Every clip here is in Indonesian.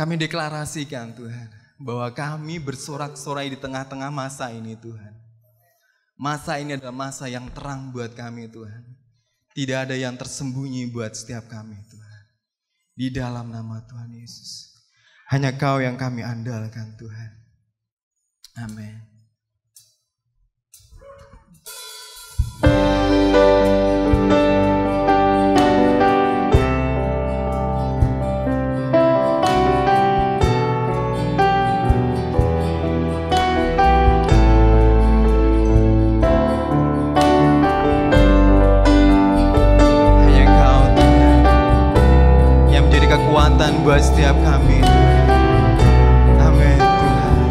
Kami deklarasikan Tuhan, bahwa kami bersorak-sorai di tengah-tengah masa ini Tuhan. Masa ini adalah masa yang terang buat kami Tuhan. Tidak ada yang tersembunyi buat setiap kami Tuhan. Di dalam nama Tuhan Yesus. Hanya Kau yang kami andalkan Tuhan. Amin. Kekuatan buat setiap kami. Amin Tuhan.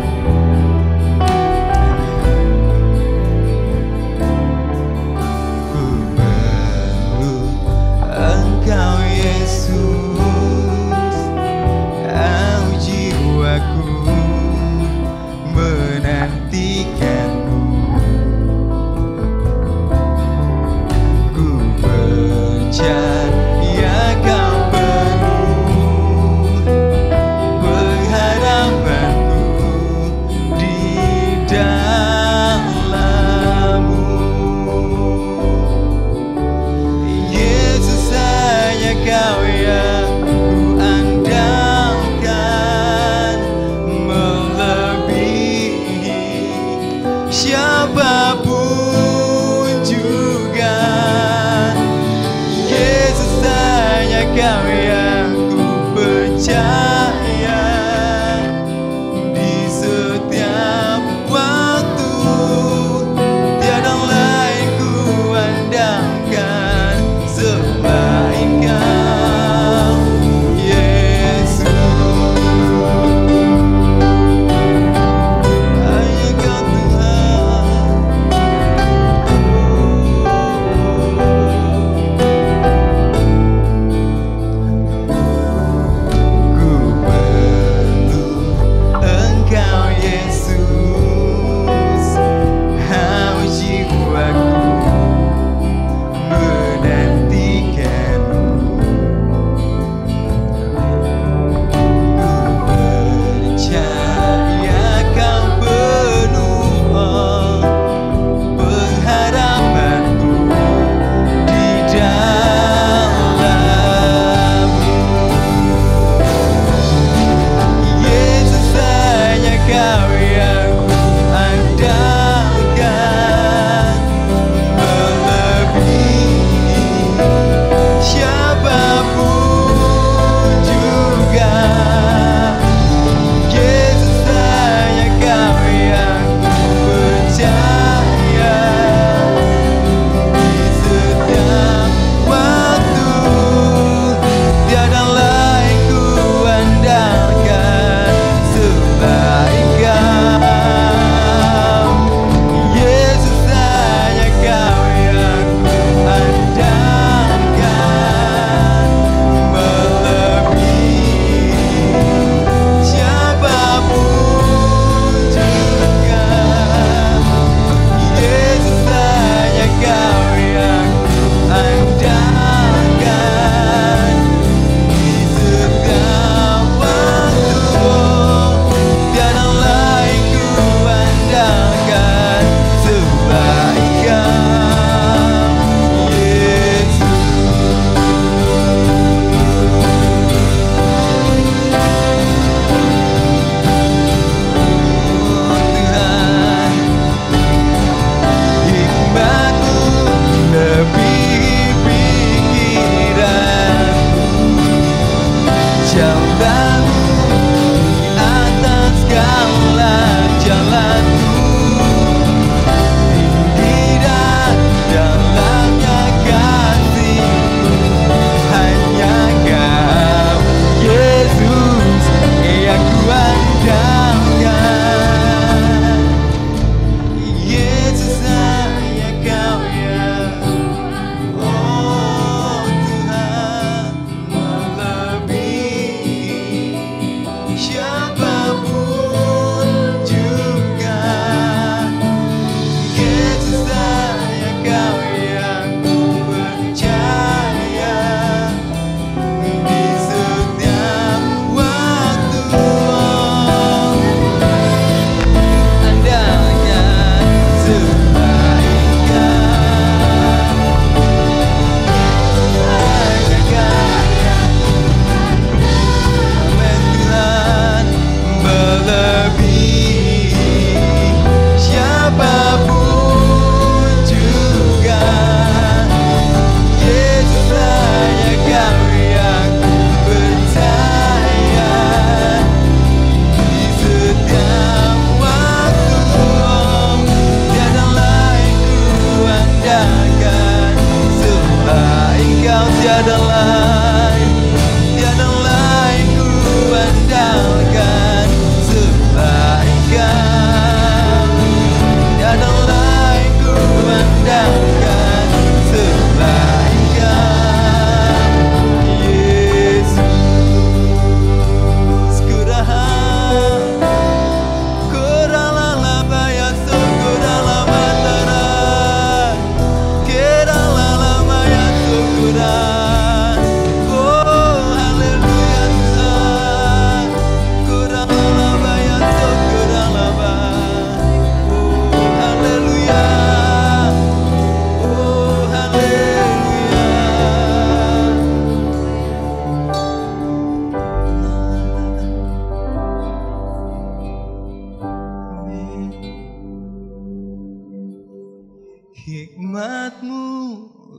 Hikmat-Mu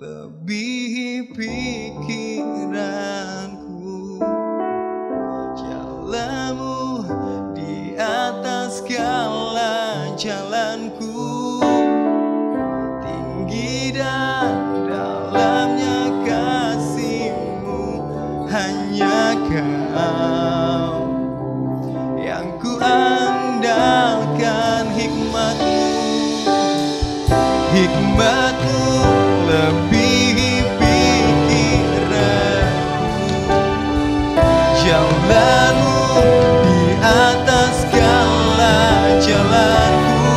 lebihi pikiranku, jalan-Mu di atas segala jalanku, tinggi dan dalamnya kasih-Mu, hanya Kau yang ku andalkan. Hikmat-Mu lebihi pikiranku, jalan-Mu di atas segala jalanku,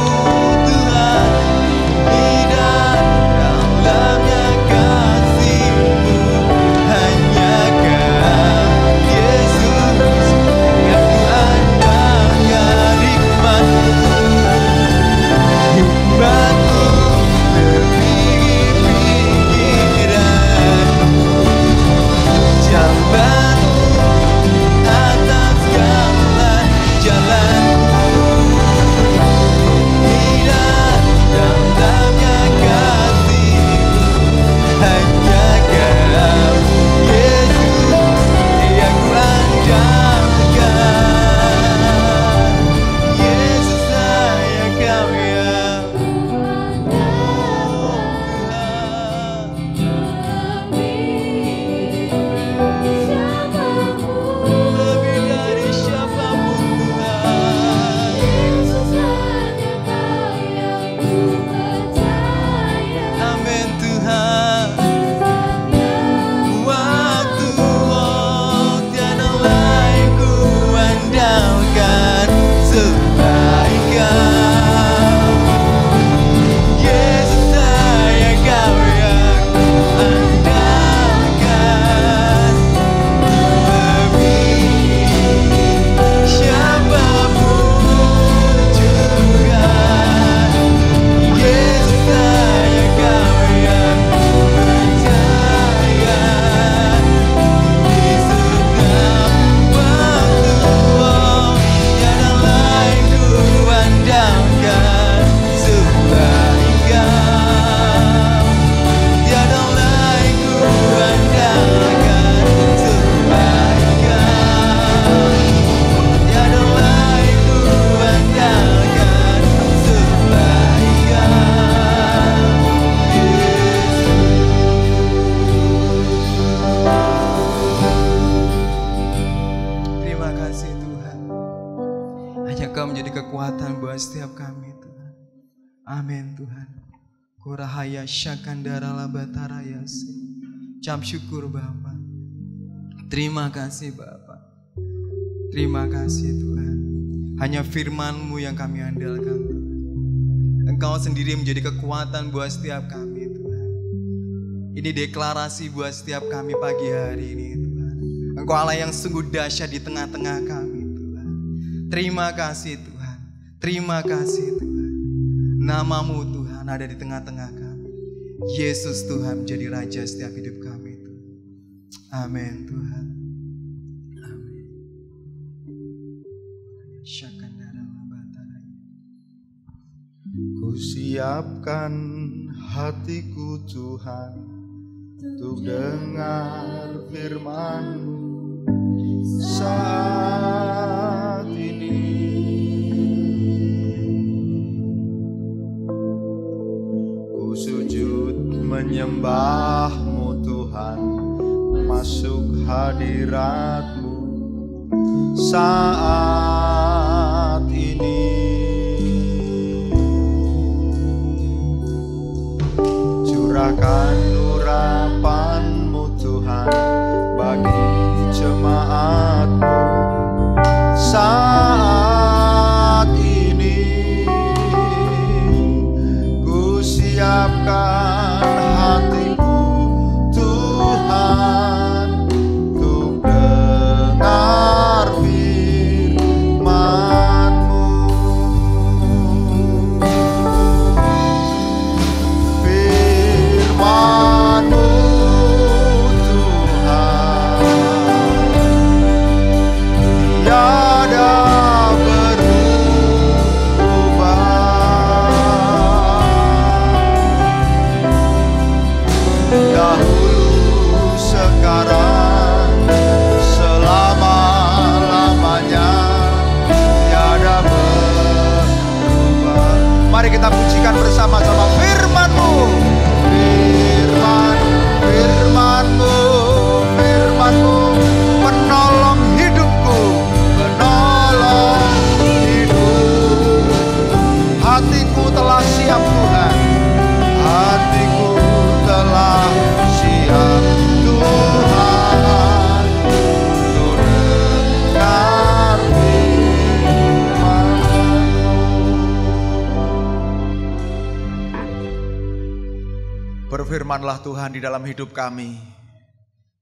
Tuhan, tinggi dan dalamnya kasih-Mu, hanya Kau, Yesus, yang ku andalkan. Hikmat-Mu setiap kami, Tuhan. Amin, Tuhan. Kurahaya syakandara labatara yasi. Ucap syukur Bapa. Terima kasih Bapa. Terima kasih Tuhan. Hanya firman-Mu yang kami andalkan, Tuhan. Engkau sendiri menjadi kekuatan buat setiap kami, Tuhan. Ini deklarasi buat setiap kami pagi hari ini, Tuhan. Engkau Allah yang sungguh dahsyat di tengah-tengah kami, Tuhan. Terima kasih Tuhan. Terima kasih Tuhan. Nama-Mu Tuhan ada di tengah-tengah kami. Yesus Tuhan menjadi Raja setiap hidup kami, Tuhan. Amin Tuhan. Amin. Ku siapkan hatiku Tuhan untuk dengar firman-Mu saat ini. Ku sujud menyembah-Mu Tuhan, masuk hadirat-Mu saat ini. Curahkan urapan-Mu Tuhan bagi jemaat-Mu saat ini. Ku siapkan hatiku Tuhan untuk dengar firman-Mu. Firman-Mu Tuhan tiada berubah. Dahulu, sekarang, selama-lamanya tiada berubah. Mari kita pujikan bersama-sama firman-Mu. Firman-Mu, firman-Mu menolong hidupku, menolong hidup. Hatiku telah siap Tuhan, hatiku telah siap Tuhan untuk dengar firman-Mu. Berfirmanlah Tuhan di dalam hidup kami.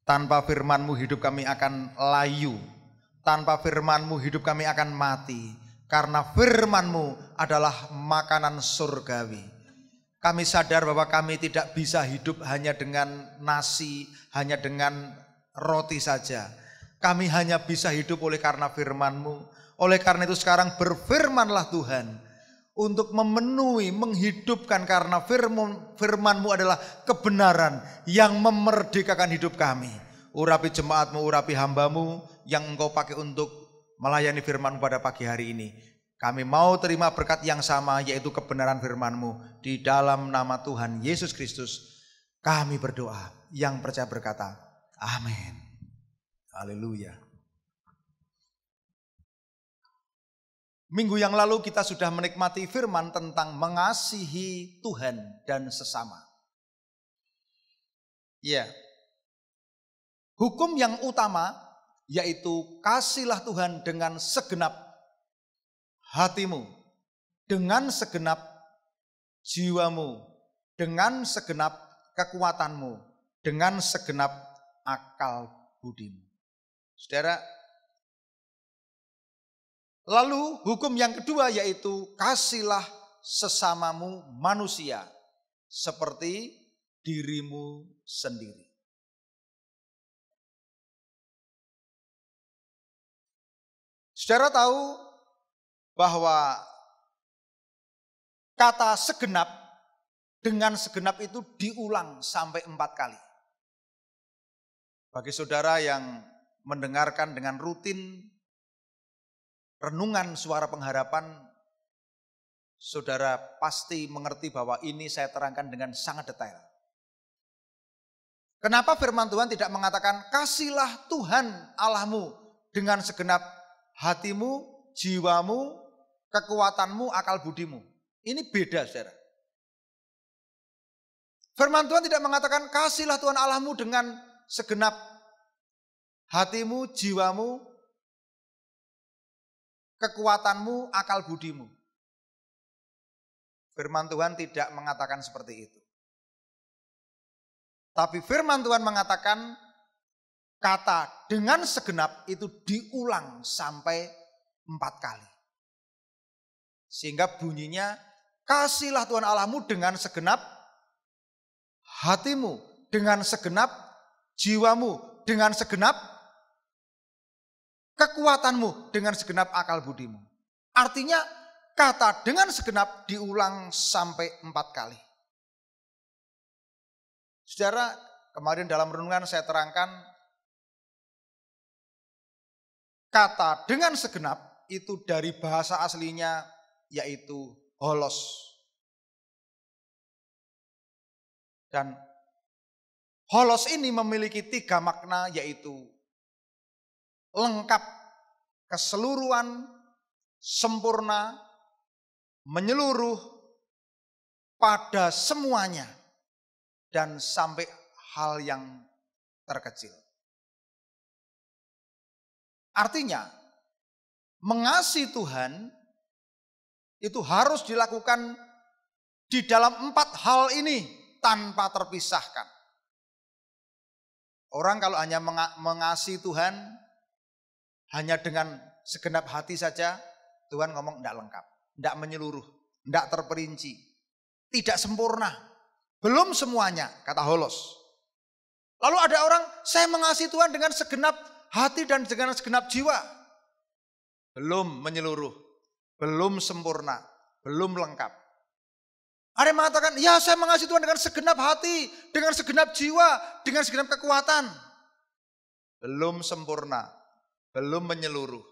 Tanpa firman-Mu hidup kami akan layu. Tanpa firman-Mu hidup kami akan mati. Karena firman-Mu adalah makanan surgawi. Kami sadar bahwa kami tidak bisa hidup hanya dengan nasi, hanya dengan roti saja. Kami hanya bisa hidup oleh karena firman-Mu. Oleh karena itu sekarang berfirmanlah Tuhan untuk memenuhi, menghidupkan, karena firman-Mu adalah kebenaran yang memerdekakan hidup kami. Urapi jemaat-Mu, urapi hamba-Mu yang Engkau pakai untuk melayani firman-Mu pada pagi hari ini. Kami mau terima berkat yang sama, yaitu kebenaran firman-Mu. Di dalam nama Tuhan Yesus Kristus kami berdoa. Yang percaya berkata amin. Haleluya. Minggu yang lalu kita sudah menikmati firman tentang mengasihi Tuhan dan sesama. Ya. Hukum yang utama yaitu kasihlah Tuhan dengan segenap hatimu, dengan segenap jiwamu, dengan segenap kekuatanmu, dengan segenap akal budimu. Saudara, lalu hukum yang kedua yaitu kasihlah sesamamu manusia seperti dirimu sendiri. Saudara tahu bahwa kata segenap dengan segenap itu diulang sampai 4 kali. Bagi saudara yang mendengarkan dengan rutin renungan suara pengharapan, saudara pasti mengerti bahwa ini saya terangkan dengan sangat detail. Kenapa firman Tuhan tidak mengatakan kasihlah Tuhan Allahmu dengan segenap hatimu, jiwamu, kekuatanmu, akal budimu. Ini beda, saudara. Firman Tuhan tidak mengatakan kasihlah Tuhan Allahmu dengan segenap hatimu, jiwamu, kekuatanmu, akal budimu. Firman Tuhan tidak mengatakan seperti itu. Tapi firman Tuhan mengatakan kata dengan segenap itu diulang sampai 4 kali. Sehingga bunyinya kasihlah Tuhan Allahmu dengan segenap hatimu, dengan segenap jiwamu, dengan segenap kekuatanmu, dengan segenap akal budimu. Artinya kata dengan segenap diulang sampai 4 kali. Saudara, kemarin dalam renungan saya terangkan kata dengan segenap itu dari bahasa aslinya yaitu holos. Dan holos ini memiliki 3 makna yaitu lengkap, keseluruhan, sempurna, menyeluruh pada semuanya dan sampai hal yang terkecil. Artinya, mengasihi Tuhan itu harus dilakukan di dalam 4 hal ini tanpa terpisahkan. Orang kalau hanya mengasihi Tuhan hanya dengan segenap hati saja, Tuhan ngomong tidak lengkap, tidak menyeluruh, tidak terperinci, tidak sempurna, belum semuanya, kata holos. Lalu ada orang, saya mengasihi Tuhan dengan segenap hati dan dengan segenap jiwa. Belum menyeluruh, belum sempurna, belum lengkap. Ada yang mengatakan, ya saya mengasihi Tuhan dengan segenap hati, dengan segenap jiwa, dengan segenap kekuatan. Belum sempurna, belum menyeluruh.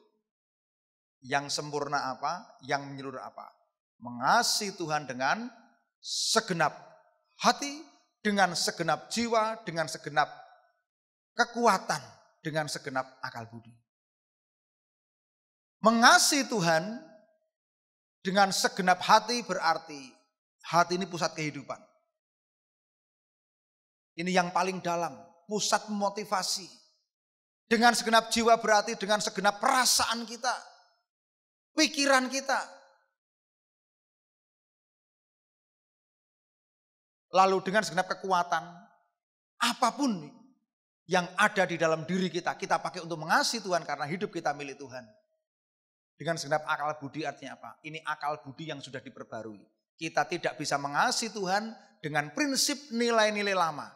Yang sempurna apa? Yang menyeluruh apa? Mengasihi Tuhan dengan segenap hati, dengan segenap jiwa, dengan segenap kekuatan, dengan segenap akal budi. Mengasihi Tuhan dengan segenap hati berarti hati ini pusat kehidupan. Ini yang paling dalam, pusat motivasi. Dengan segenap jiwa berarti dengan segenap perasaan kita, pikiran kita. Lalu dengan segenap kekuatan, apapun yang ada di dalam diri kita, kita pakai untuk mengasihi Tuhan karena hidup kita milik Tuhan. Dengan segenap akal budi artinya apa? Ini akal budi yang sudah diperbarui. Kita tidak bisa mengasihi Tuhan dengan prinsip nilai-nilai lama.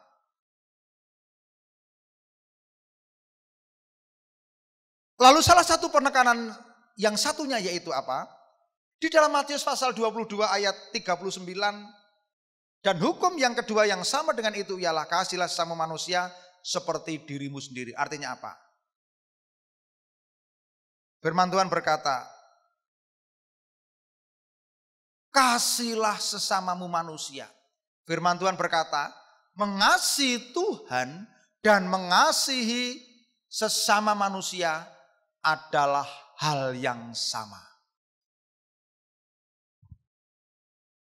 Lalu salah satu penekanan yang satunya yaitu apa? Di dalam Matius pasal 22 ayat 39, dan hukum yang kedua yang sama dengan itu ialah kasihilah sesama manusia seperti dirimu sendiri. Artinya apa? Firman Tuhan berkata, kasihilah sesamamu manusia. Firman Tuhan berkata, mengasihi Tuhan dan mengasihi sesama manusia adalah hal yang sama.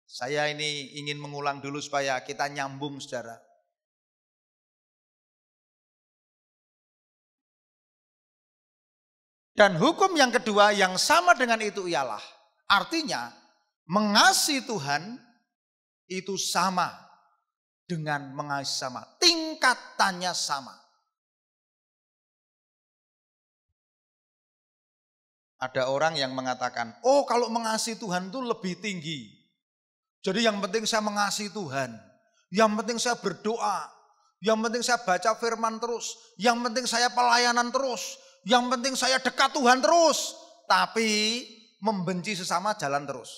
Saya ini ingin mengulang dulu supaya kita nyambung, saudara. Dan hukum yang kedua yang sama dengan itu ialah, artinya mengasihi Tuhan itu sama dengan mengasihi sama, tingkatannya sama. Ada orang yang mengatakan, oh kalau mengasihi Tuhan itu lebih tinggi. Jadi yang penting saya mengasihi Tuhan, yang penting saya berdoa, yang penting saya baca firman terus, yang penting saya pelayanan terus, yang penting saya dekat Tuhan terus. Tapi membenci sesama jalan terus.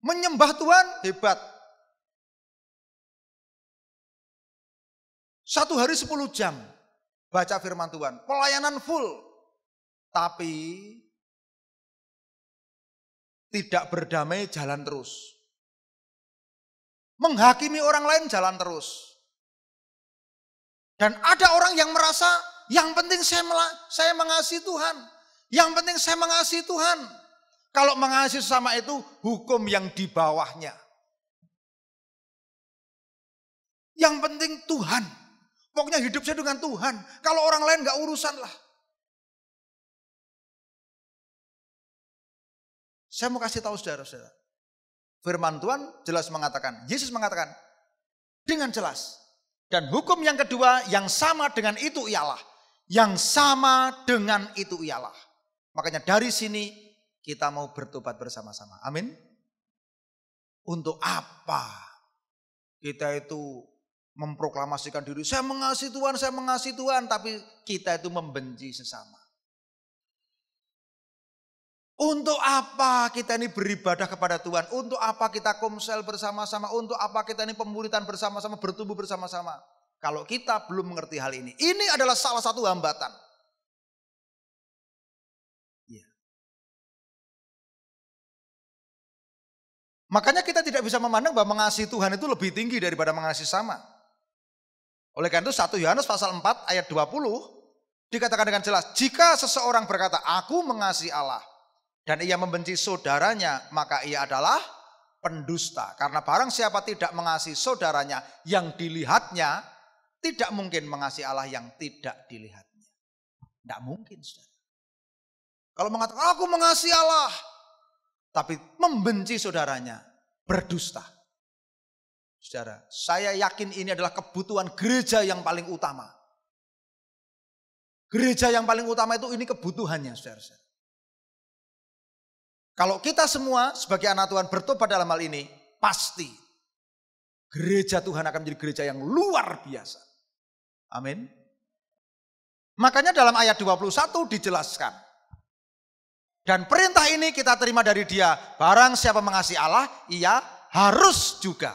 Menyembah Tuhan hebat. 1 hari 10 jam baca firman Tuhan, pelayanan full. Tapi tidak berdamai jalan terus. Menghakimi orang lain jalan terus. Dan ada orang yang merasa yang penting saya mengasihi Tuhan. Yang penting saya mengasihi Tuhan. Kalau mengasihi sesama itu hukum yang di bawahnya. Yang penting Tuhan. Pokoknya hidup saya dengan Tuhan. Kalau orang lain gak urusan lah. Saya mau kasih tahu saudara-saudara. Firman Tuhan jelas mengatakan, Yesus mengatakan dengan jelas. Dan hukum yang kedua yang sama dengan itu ialah, yang sama dengan itu ialah. Makanya dari sini kita mau bertobat bersama-sama. Amin. Untuk apa kita itu memproklamasikan diri, saya mengasihi Tuhan, tapi kita itu membenci sesama. Untuk apa kita ini beribadah kepada Tuhan? Untuk apa kita komsel bersama-sama? Untuk apa kita ini pemuritan bersama-sama, bertumbuh bersama-sama? Kalau kita belum mengerti hal ini. Ini adalah salah satu hambatan. Ya. Makanya kita tidak bisa memandang bahwa mengasihi Tuhan itu lebih tinggi daripada mengasihi sama. Oleh karena itu 1 Yohanes pasal 4 ayat 20 dikatakan dengan jelas. Jika seseorang berkata, aku mengasihi Allah. Dan ia membenci saudaranya, maka ia adalah pendusta. Karena barang siapa tidak mengasihi saudaranya yang dilihatnya, tidak mungkin mengasihi Allah yang tidak dilihatnya. Tidak mungkin, saudara. Kalau mengatakan, aku mengasihi Allah, tapi membenci saudaranya, berdusta. Saudara, saya yakin ini adalah kebutuhan gereja yang paling utama. Gereja yang paling utama itu ini kebutuhannya, saudara. Kalau kita semua sebagai anak Tuhan bertobat dalam hal ini, pasti gereja Tuhan akan menjadi gereja yang luar biasa. Amin. Makanya dalam ayat 21 dijelaskan. Dan perintah ini kita terima dari dia, barang siapa mengasihi Allah, ia harus juga.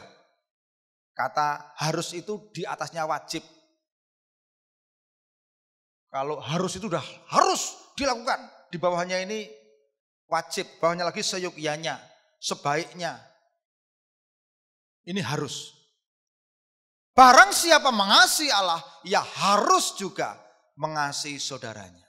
Kata harus itu di atasnya wajib. Kalau harus itu udah harus dilakukan. Di bawahnya ini wajib, bawahnya lagi seyogyanya, sebaiknya. Ini harus. Barang siapa mengasihi Allah, ia harus juga mengasihi saudaranya.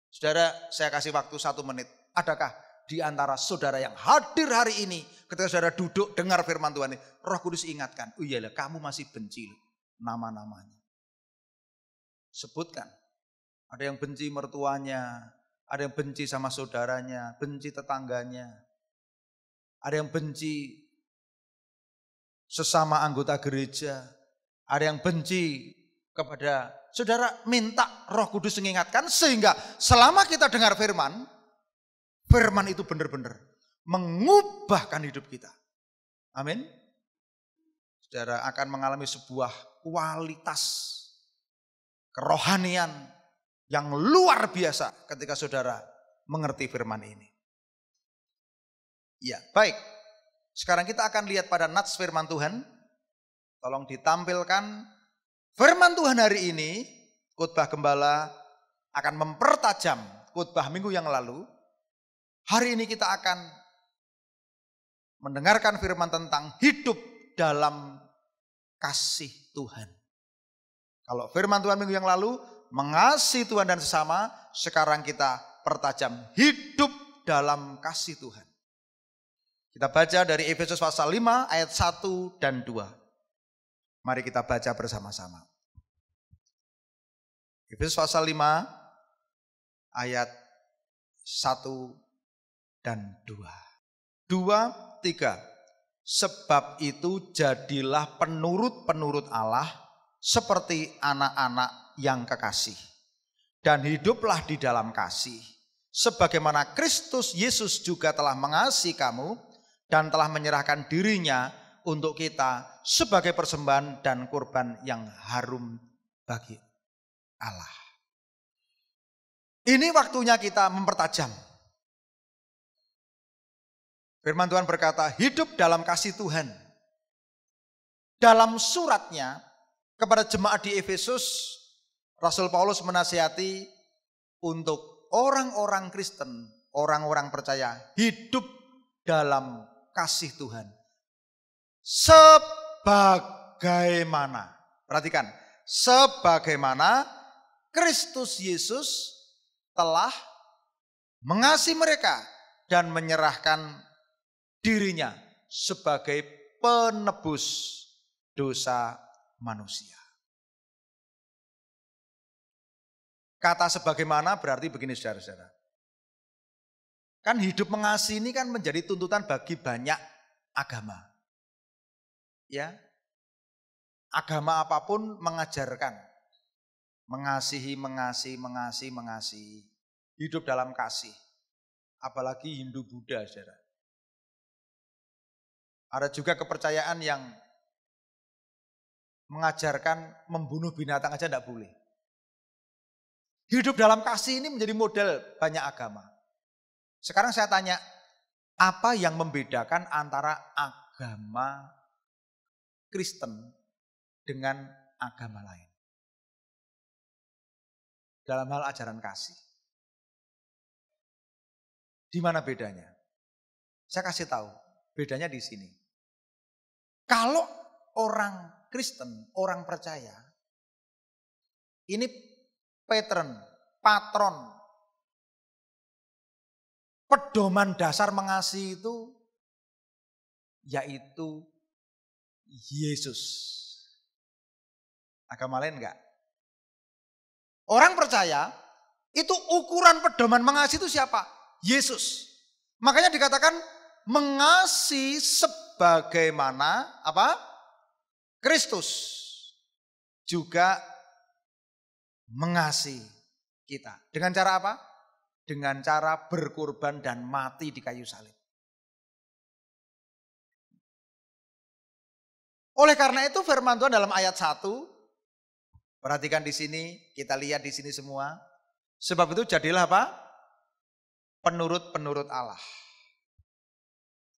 Saudara, saya kasih waktu 1 menit. Adakah di antara saudara yang hadir hari ini, ketika saudara duduk dengar firman Tuhan ini, Roh Kudus ingatkan, oh iyalah kamu masih benci nama-namanya. Sebutkan. Ada yang benci mertuanya, ada yang benci sama saudaranya, benci tetangganya. Ada yang benci sesama anggota gereja. Ada yang benci kepada saudara, minta Roh Kudus mengingatkan sehingga selama kita dengar firman, firman itu benar-benar mengubahkan hidup kita. Amin. Saudara akan mengalami sebuah kualitas kerohanian yang luar biasa ketika saudara mengerti firman ini. Ya, baik. Sekarang kita akan lihat pada nats firman Tuhan. Tolong ditampilkan firman Tuhan hari ini. Khotbah Gembala akan mempertajam khotbah minggu yang lalu. Hari ini kita akan mendengarkan firman tentang hidup dalam kasih Tuhan. Kalau firman Tuhan minggu yang lalu, mengasihi Tuhan dan sesama, sekarang kita pertajam hidup dalam kasih Tuhan. Kita baca dari Efesus pasal 5 ayat 1 dan 2. Mari kita baca bersama-sama. Efesus pasal 5 ayat 1 dan 2. 2, 3. Sebab itu jadilah penurut-penurut Allah seperti anak-anak yang kekasih. Dan hiduplah di dalam kasih. Sebagaimana Kristus Yesus juga telah mengasihi kamu dan telah menyerahkan dirinya untuk kita sebagai persembahan dan kurban yang harum bagi Allah. Ini waktunya kita mempertajam. Firman Tuhan berkata, hidup dalam kasih Tuhan. Dalam suratnya kepada jemaat di Efesus, Rasul Paulus menasihati untuk orang-orang Kristen, orang-orang percaya, hidup dalam kasih Tuhan. Sebagaimana, perhatikan, sebagaimana Kristus Yesus telah mengasihi mereka dan menyerahkan dirinya sebagai penebus dosa manusia. Kata sebagaimana berarti begini saudara-saudara. Kan hidup mengasihi ini kan menjadi tuntutan bagi banyak agama. Ya. Agama apapun mengajarkan mengasihi. Hidup dalam kasih. Apalagi Hindu Buddha, saudara. Ada juga kepercayaan yang mengajarkan membunuh binatang aja tidak boleh. Hidup dalam kasih ini menjadi model banyak agama. Sekarang saya tanya, apa yang membedakan antara agama Kristen dengan agama lain? Dalam hal ajaran kasih. Di mana bedanya? Saya kasih tahu, bedanya di sini. Kalau orang Kristen, orang percaya, ini patron, pedoman dasar mengasihi itu yaitu Yesus. Agama lain enggak? Orang percaya itu ukuran pedoman mengasihi itu siapa? Yesus. Makanya dikatakan mengasihi sebagaimana apa? Kristus juga mengasihi kita. Dengan cara apa? Dengan cara berkorban dan mati di kayu salib. Oleh karena itu firman Tuhan dalam ayat 1, perhatikan di sini, kita lihat di sini semua. Sebab itu jadilah apa? Penurut-penurut Allah.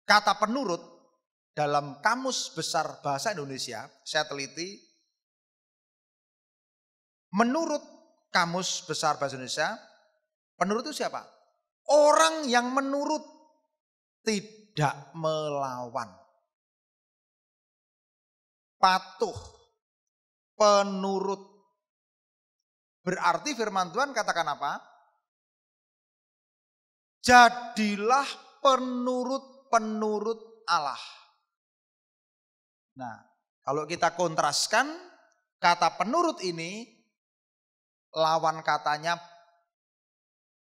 Kata penurut dalam Kamus Besar Bahasa Indonesia, saya teliti, menurut Kamus Besar Bahasa Indonesia, penurut itu siapa? Orang yang menurut, tidak melawan. Patuh, penurut. Berarti firman Tuhan katakan apa? Jadilah penurut-penurut Allah. Nah, kalau kita kontraskan, kata penurut ini, lawan katanya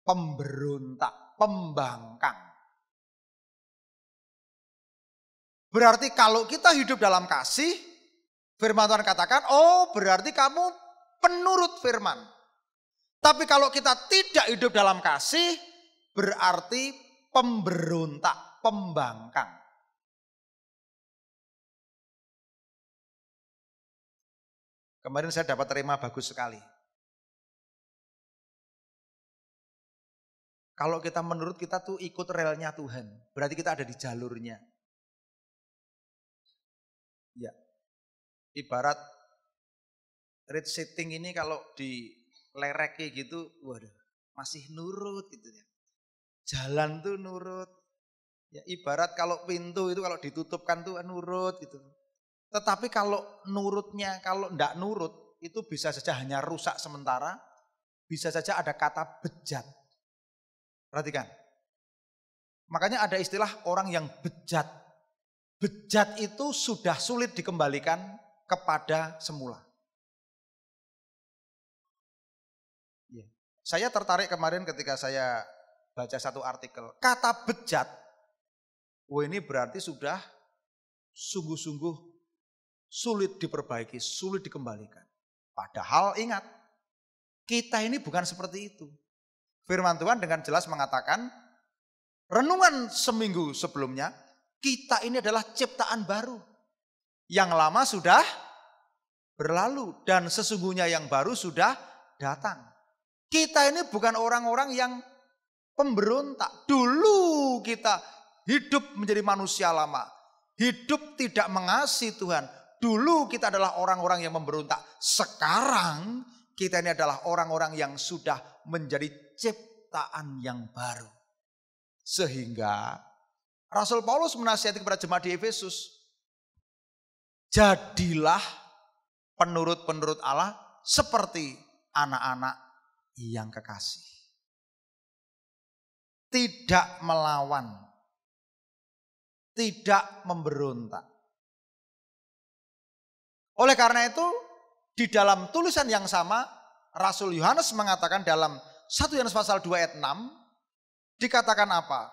pemberontak, pembangkang. Berarti kalau kita hidup dalam kasih, firman Tuhan katakan, oh berarti kamu penurut firman. Tapi kalau kita tidak hidup dalam kasih, berarti pemberontak, pembangkang. Kemarin saya dapat terima bagus sekali. Kalau kita menurut, kita tuh ikut relnya Tuhan. Berarti kita ada di jalurnya. Ya. Ibarat rate setting ini kalau dilerek gitu, waduh, masih nurut gitu ya. Jalan tuh nurut. Ya, ibarat kalau pintu itu kalau ditutupkan tuh nurut gitu. Tetapi kalau nurutnya, kalau enggak nurut, itu bisa saja hanya rusak sementara, bisa saja ada kata bejat. Perhatikan. Makanya ada istilah orang yang bejat. Bejat itu sudah sulit dikembalikan kepada semula. Ya. Saya tertarik kemarin ketika saya baca satu artikel. Kata bejat, ini berarti sudah sungguh-sungguh sulit diperbaiki, sulit dikembalikan. Padahal ingat, kita ini bukan seperti itu. Firman Tuhan dengan jelas mengatakan, renungan seminggu sebelumnya, kita ini adalah ciptaan baru. Yang lama sudah berlalu dan sesungguhnya yang baru sudah datang. Kita ini bukan orang-orang yang pemberontak. Dulu kita hidup menjadi manusia lama. Hidup tidak mengasihi Tuhan. Dulu kita adalah orang-orang yang memberontak. Sekarang kita ini adalah orang-orang yang sudah menjadi ciptaan yang baru. Sehingga Rasul Paulus menasihati kepada jemaat di Efesus, jadilah penurut-penurut Allah seperti anak-anak yang kekasih. Tidak melawan, tidak memberontak. Oleh karena itu, di dalam tulisan yang sama, Rasul Yohanes mengatakan dalam 1 Yohanes pasal 2 ayat 6, dikatakan apa?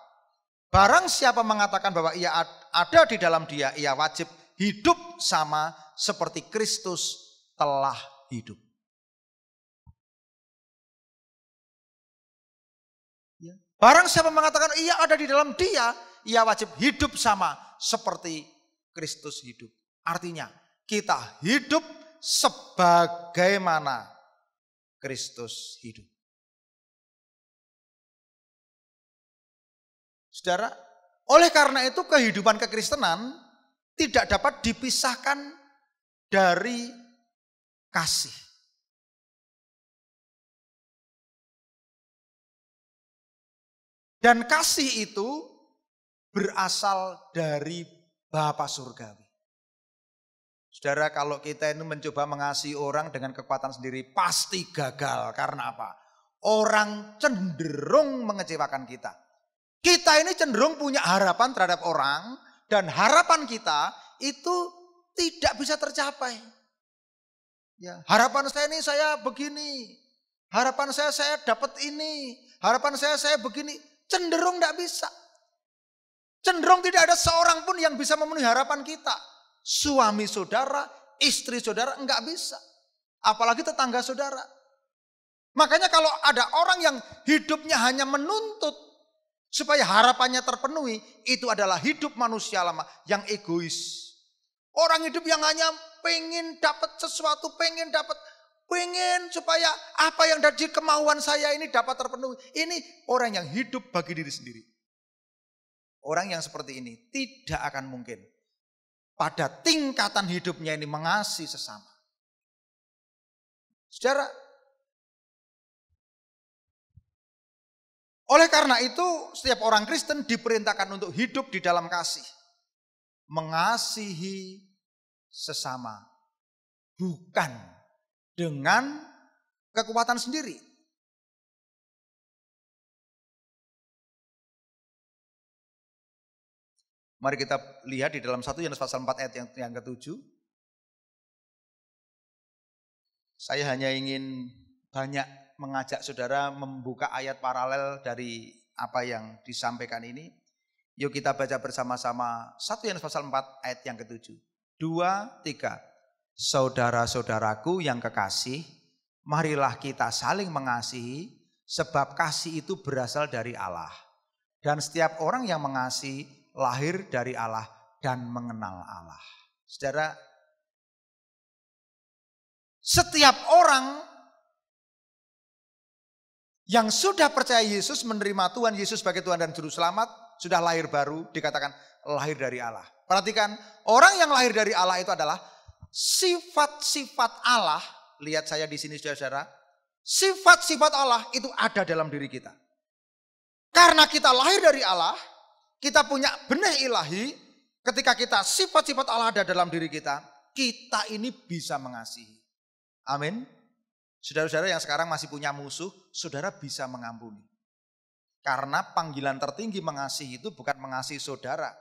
Barang siapa mengatakan bahwa ia ada di dalam dia, ia wajib hidup sama seperti Kristus telah hidup. Barang siapa mengatakan ia ada di dalam dia, ia wajib hidup sama seperti Kristus hidup. Artinya kita hidup sebagaimana Kristus hidup. Saudara, oleh karena itu kehidupan kekristenan tidak dapat dipisahkan dari kasih. Dan kasih itu berasal dari Bapa Surgawi. Saudara, kalau kita ini mencoba mengasihi orang dengan kekuatan sendiri pasti gagal. Karena apa? Orang cenderung mengecewakan kita. Kita ini cenderung punya harapan terhadap orang dan harapan kita itu tidak bisa tercapai. Ya, harapan saya ini saya begini. Harapan saya dapat ini. Harapan saya begini. Cenderung tidak bisa. Cenderung tidak ada seorang pun yang bisa memenuhi harapan kita. Suami saudara, istri saudara enggak bisa. Apalagi tetangga saudara. Makanya kalau ada orang yang hidupnya hanya menuntut supaya harapannya terpenuhi, itu adalah hidup manusia lama yang egois. Orang hidup yang hanya pengen dapat sesuatu, pengen supaya apa yang dari kemauan saya ini dapat terpenuhi. Ini orang yang hidup bagi diri sendiri. Orang yang seperti ini tidak akan mungkin pada tingkatan hidupnya ini mengasihi sesama. Saudara, oleh karena itu setiap orang Kristen diperintahkan untuk hidup di dalam kasih. Mengasihi sesama. Bukan dengan kekuatan sendiri. Mari kita lihat di dalam 1 Yohanes pasal 4 ayat yang ke-7. Saya hanya ingin banyak mengajak saudara membuka ayat paralel dari apa yang disampaikan ini. Yuk kita baca bersama-sama 1 Yohanes pasal 4 ayat yang ke-7. 2, 3. Saudara-saudaraku yang kekasih, marilah kita saling mengasihi, sebab kasih itu berasal dari Allah. Dan setiap orang yang mengasihi lahir dari Allah dan mengenal Allah. Saudara, setiap orang yang sudah percaya Yesus, menerima Tuhan Yesus sebagai Tuhan dan Juru Selamat, sudah lahir baru, dikatakan lahir dari Allah. Perhatikan, orang yang lahir dari Allah itu adalah sifat-sifat Allah. Lihat saya di sini saudara-saudara. Sifat-sifat Allah itu ada dalam diri kita. Karena kita lahir dari Allah, kita punya benih ilahi, ketika kita sifat-sifat Allah ada dalam diri kita ini bisa mengasihi. Amin. Saudara-saudara yang sekarang masih punya musuh, saudara bisa mengampuni. Karena panggilan tertinggi mengasihi itu bukan mengasihi saudara,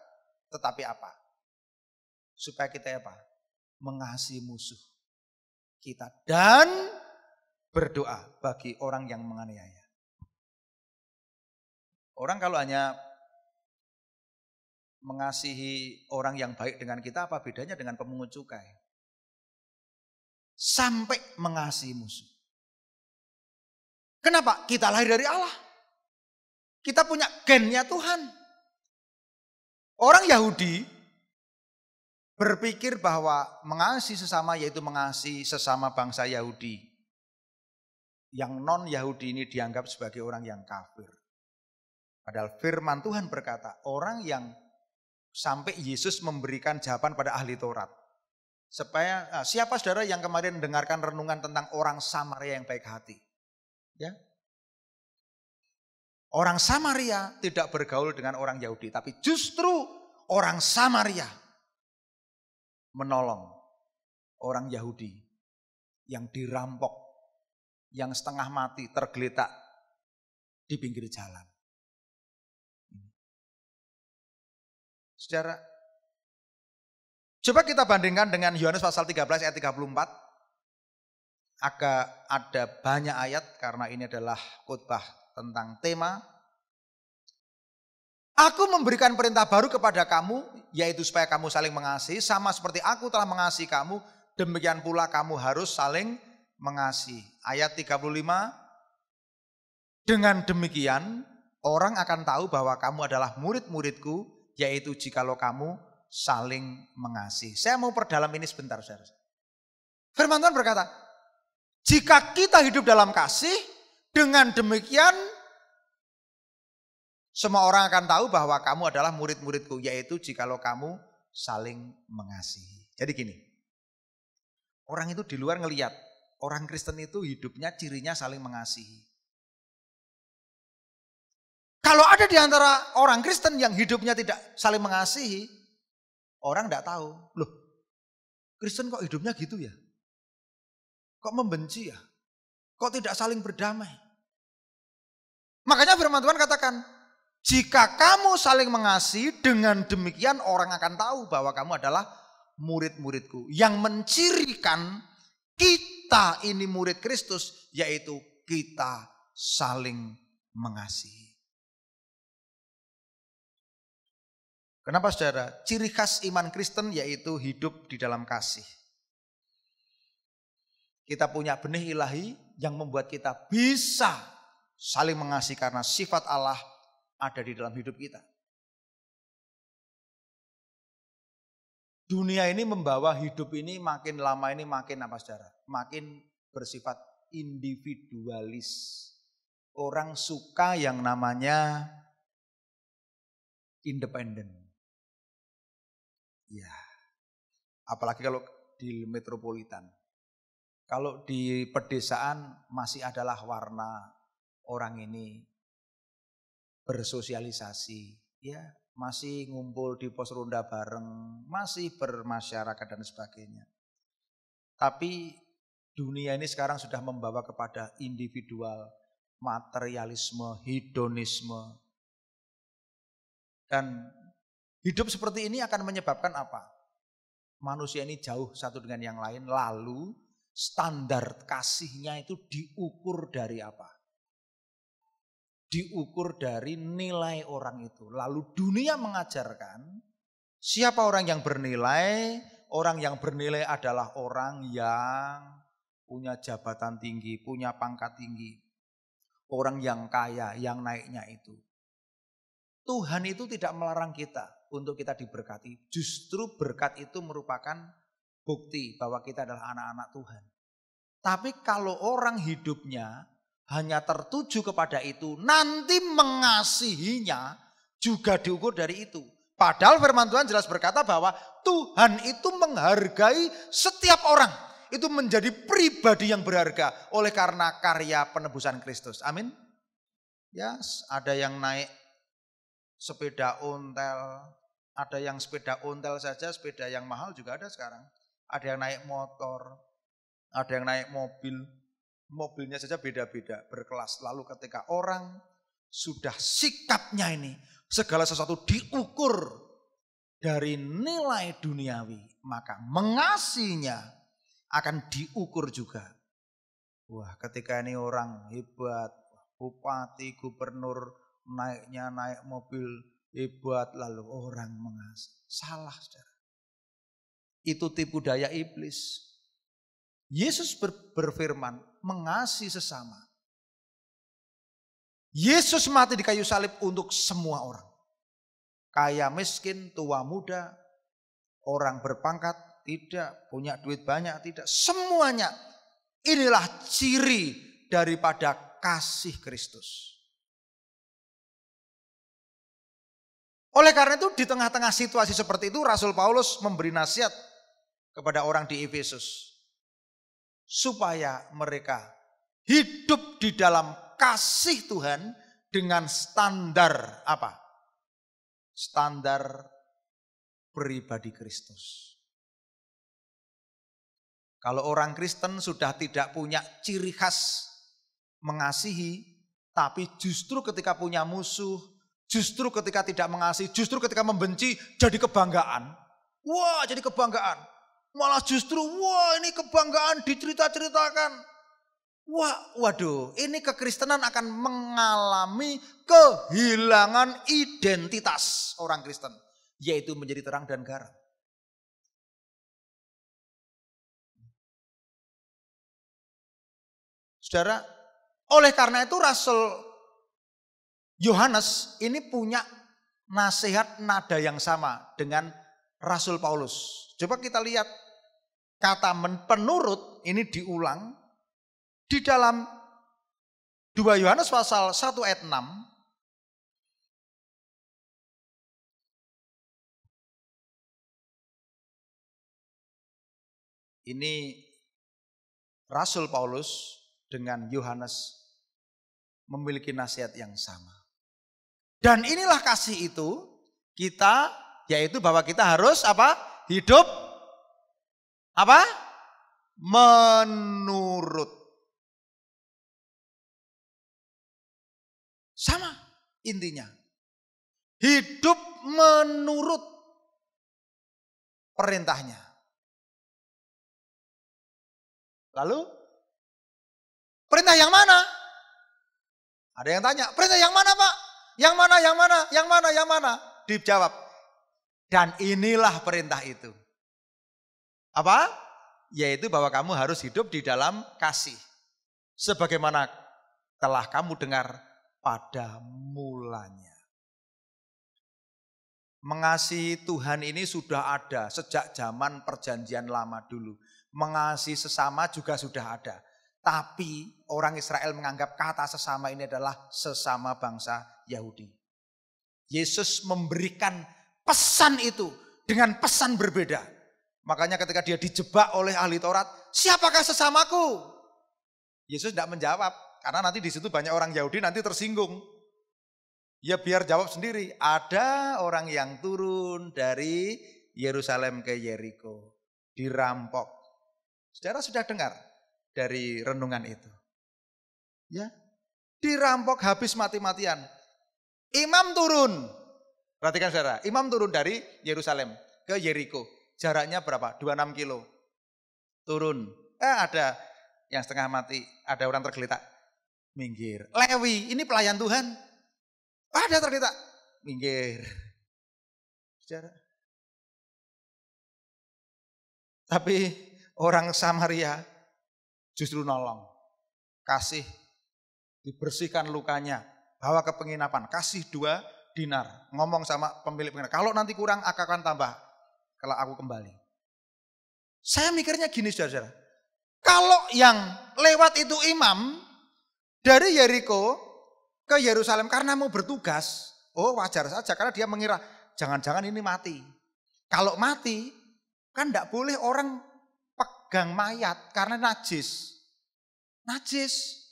tetapi apa? Supaya kita apa? Mengasihi musuh kita dan berdoa bagi orang yang menganiaya. Orang kalau hanya mengasihi orang yang baik dengan kita, apa bedanya dengan pemungut cukai? Sampai mengasihi musuh. Kenapa? Kita lahir dari Allah. Kita punya gennya Tuhan. Orang Yahudi berpikir bahwa mengasihi sesama yaitu mengasihi sesama bangsa Yahudi. Yang non-Yahudi ini dianggap sebagai orang yang kafir. Padahal firman Tuhan berkata, orang yang sampai Yesus memberikan jawaban pada ahli Taurat. Supaya siapa saudara yang kemarin mendengarkan renungan tentang orang Samaria yang baik hati? Ya. Orang Samaria tidak bergaul dengan orang Yahudi, tapi justru orang Samaria menolong orang Yahudi yang dirampok, yang setengah mati, tergeletak di pinggir jalan. Saudara, coba kita bandingkan dengan Yohanes pasal 13 ayat 34. Agak ada banyak ayat karena ini adalah khotbah tentang tema. Aku memberikan perintah baru kepada kamu, yaitu supaya kamu saling mengasihi, sama seperti aku telah mengasihi kamu, demikian pula kamu harus saling mengasihi. Ayat 35, dengan demikian orang akan tahu bahwa kamu adalah murid-muridku, yaitu jikalau kamu saling mengasihi. Saya mau perdalam ini sebentar, saudara. Firman Tuhan berkata, jika kita hidup dalam kasih, dengan demikian Semua orang akan tahu bahwa kamu adalah murid-muridku, yaitu jikalau kamu saling mengasihi. Jadi gini, orang itu di luar ngelihat, orang Kristen itu hidupnya cirinya saling mengasihi. Kalau ada di antara orang Kristen yang hidupnya tidak saling mengasihi, orang tidak tahu, loh Kristen kok hidupnya gitu ya? Kok membenci ya? Kok tidak saling berdamai? Makanya firman Tuhan katakan, jika kamu saling mengasihi, dengan demikian orang akan tahu bahwa kamu adalah murid-muridku. Yang mencirikan kita ini murid Kristus, yaitu kita saling mengasihi. Kenapa saudara? Ciri khas iman Kristen yaitu hidup di dalam kasih. Kita punya benih ilahi yang membuat kita bisa saling mengasihi karena sifat Allah ada di dalam hidup kita. Dunia ini membawa hidup ini makin lama ini makin apa saudara? Makin bersifat individualis. Orang suka yang namanya independen. Ya, apalagi kalau di metropolitan. Kalau di pedesaan masih adalah warna orang ini bersosialisasi, ya masih ngumpul di pos ronda bareng, masih bermasyarakat dan sebagainya. Tapi dunia ini sekarang sudah membawa kepada individual, materialisme, hedonisme. Dan hidup seperti ini akan menyebabkan apa? Manusia ini jauh satu dengan yang lain, lalu standar kasihnya itu diukur dari apa? Diukur dari nilai orang itu. Lalu dunia mengajarkan siapa orang yang bernilai? Orang yang bernilai adalah orang yang punya jabatan tinggi, punya pangkat tinggi. Orang yang kaya, yang naiknya itu. Tuhan itu tidak melarang kita untuk kita diberkati. Justru berkat itu merupakan bukti bahwa kita adalah anak-anak Tuhan. Tapi kalau orang hidupnya hanya tertuju kepada itu, nanti mengasihinya juga diukur dari itu. Padahal firman Tuhan jelas berkata bahwa Tuhan itu menghargai setiap orang. Itu menjadi pribadi yang berharga oleh karena karya penebusan Kristus. Amin. Ya, ada yang naik sepeda ontel, ada yang sepeda ontel saja, sepeda yang mahal juga ada sekarang. Ada yang naik motor, ada yang naik mobil. Mobilnya saja beda-beda, berkelas. Lalu ketika orang sudah sikapnya ini, segala sesuatu diukur dari nilai duniawi, maka mengasihinya akan diukur juga. Wah, ketika ini orang hebat, bupati, gubernur, naiknya naik mobil hebat, lalu orang mengasihi. Salah, saudara. Itu tipu daya iblis. Yesus berfirman, mengasihi sesama. Yesus mati di kayu salib untuk semua orang. Kaya miskin, tua muda, orang berpangkat, tidak, punya duit banyak, tidak. Semuanya inilah ciri daripada kasih Kristus. Oleh karena itu di tengah-tengah situasi seperti itu Rasul Paulus memberi nasihat kepada orang di Efesus. Supaya mereka hidup di dalam kasih Tuhan dengan standar apa? Standar pribadi Kristus. Kalau orang Kristen sudah tidak punya ciri khas mengasihi, tapi justru ketika punya musuh, justru ketika tidak mengasihi, justru ketika membenci jadi kebanggaan. Wah, jadi kebanggaan. Malah justru, wah ini kebanggaan dicerita-ceritakan. Waduh, ini kekristenan akan mengalami kehilangan identitas orang Kristen. Yaitu menjadi terang dan garam. Saudara, oleh karena itu Rasul Yohanes ini punya nasihat nada yang sama dengan Rasul Paulus. Coba kita lihat kata penurut ini diulang di dalam 2 Yohanes pasal 1 ayat 6. Ini Rasul Paulus dengan Yohanes memiliki nasihat yang sama. Dan inilah kasih itu kita, yaitu bahwa kita harus apa? Hidup apa? Menurut. Sama intinya. Hidup menurut perintahnya. Lalu perintah yang mana? Ada yang tanya, perintah yang mana Pak? Yang mana, yang mana, yang mana, yang mana? Dijawab. Dan inilah perintah itu. Apa? Yaitu bahwa kamu harus hidup di dalam kasih. Sebagaimana telah kamu dengar pada mulanya. Mengasihi Tuhan ini sudah ada sejak zaman perjanjian lama dulu. Mengasihi sesama juga sudah ada. Tapi orang Israel menganggap kata sesama ini adalah sesama bangsa Yahudi. Yesus memberikan pesan itu dengan pesan berbeda. Makanya ketika dia dijebak oleh ahli Taurat, siapakah sesamaku? Yesus tidak menjawab, karena nanti di situ banyak orang Yahudi nanti tersinggung. Ya biar jawab sendiri, ada orang yang turun dari Yerusalem ke Yeriko, dirampok. Saudara sudah dengar dari renungan itu? Ya, dirampok habis mati-matian. Imam turun, perhatikan saudara, imam turun dari Yerusalem ke Yeriko. Jaraknya berapa? 26 kilo. Turun. Ada yang setengah mati. Ada orang tergeletak. Minggir. Lewi, ini pelayan Tuhan. Ada tergeletak. Minggir. Saudara. Tapi orang Samaria justru nolong. Kasih. Dibersihkan lukanya. Bawa ke penginapan. Kasih 2 dinar. Ngomong sama pemilik penginapan. Kalau nanti kurang akan tambah. Kalau aku kembali. Saya mikirnya gini saudara. Kalau yang lewat itu imam dari Yeriko ke Yerusalem karena mau bertugas. Oh wajar saja karena dia mengira jangan-jangan ini mati. Kalau mati kan tidak boleh orang pegang mayat karena najis. Najis.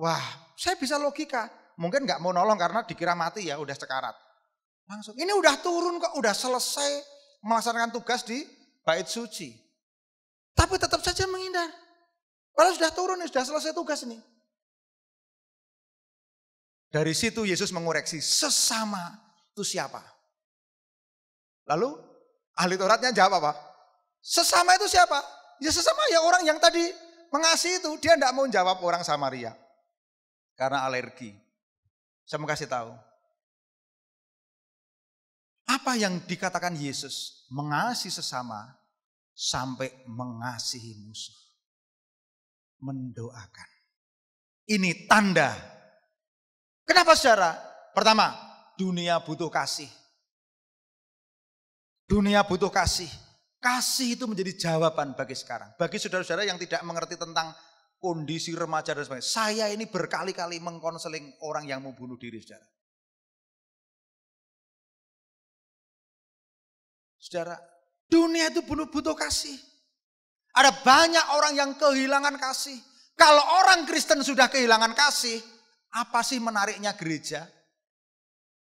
Wah saya bisa logika. Mungkin nggak mau nolong karena dikira mati ya udah sekarat. Langsung ini udah turun kok udah selesai. Melaksanakan tugas di bait suci. Tapi tetap saja menghindar. Padahal sudah turun, sudah selesai tugas ini. Dari situ Yesus mengoreksi sesama itu siapa? Lalu ahli Tauratnya jawab apa? Sesama itu siapa? Ya sesama ya orang yang tadi mengasihi itu. Dia tidak mau jawab orang Samaria. Karena alergi. Saya mau kasih tahu. Apa yang dikatakan Yesus? Mengasihi sesama sampai mengasihi musuh. Mendoakan. Ini tanda. Kenapa saudara? Pertama, dunia butuh kasih. Dunia butuh kasih. Kasih itu menjadi jawaban bagi sekarang. Bagi saudara-saudara yang tidak mengerti tentang kondisi remaja dan sebagainya. Saya ini berkali-kali mengkonseling orang yang mau bunuh diri saudara. Saudara, dunia itu butuh kasih. Ada banyak orang yang kehilangan kasih. Kalau orang Kristen sudah kehilangan kasih, apa sih menariknya gereja?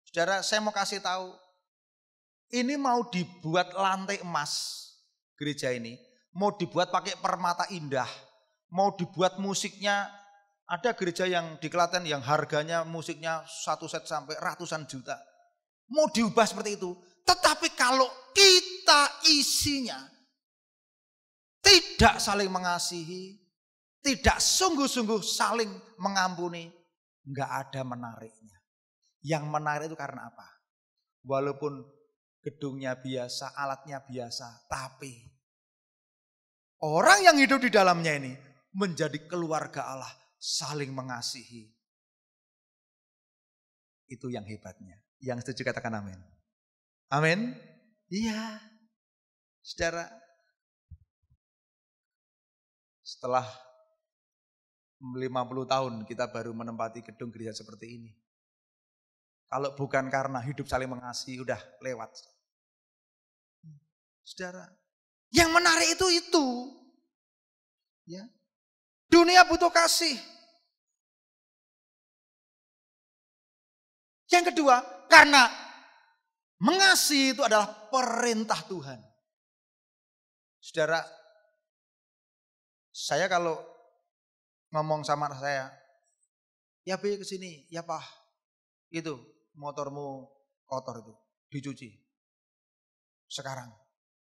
Saudara, saya mau kasih tahu. Ini mau dibuat lantai emas gereja ini. Mau dibuat pakai permata indah. Mau dibuat musiknya. Ada gereja yang di Klaten yang harganya musiknya 1 set sampai ratusan juta. Mau diubah seperti itu. Tetapi kalau kita isinya tidak saling mengasihi, tidak sungguh-sungguh saling mengampuni, enggak ada menariknya. Yang menarik itu karena apa? Walaupun gedungnya biasa, alatnya biasa, tapi orang yang hidup di dalamnya ini menjadi keluarga Allah, saling mengasihi. Itu yang hebatnya. Yang setuju katakan amin. Amin. Iya. Saudara, setelah 50 tahun kita baru menempati gedung gereja seperti ini. Kalau bukan karena hidup saling mengasihi, udah lewat. Saudara, Yang menarik itu. Ya. Dunia butuh kasih. Yang kedua, karena mengasihi itu adalah perintah Tuhan. Saudara, saya kalau ngomong sama anak saya, ya Be kesini, ya Pak, itu motormu kotor itu, dicuci. Sekarang,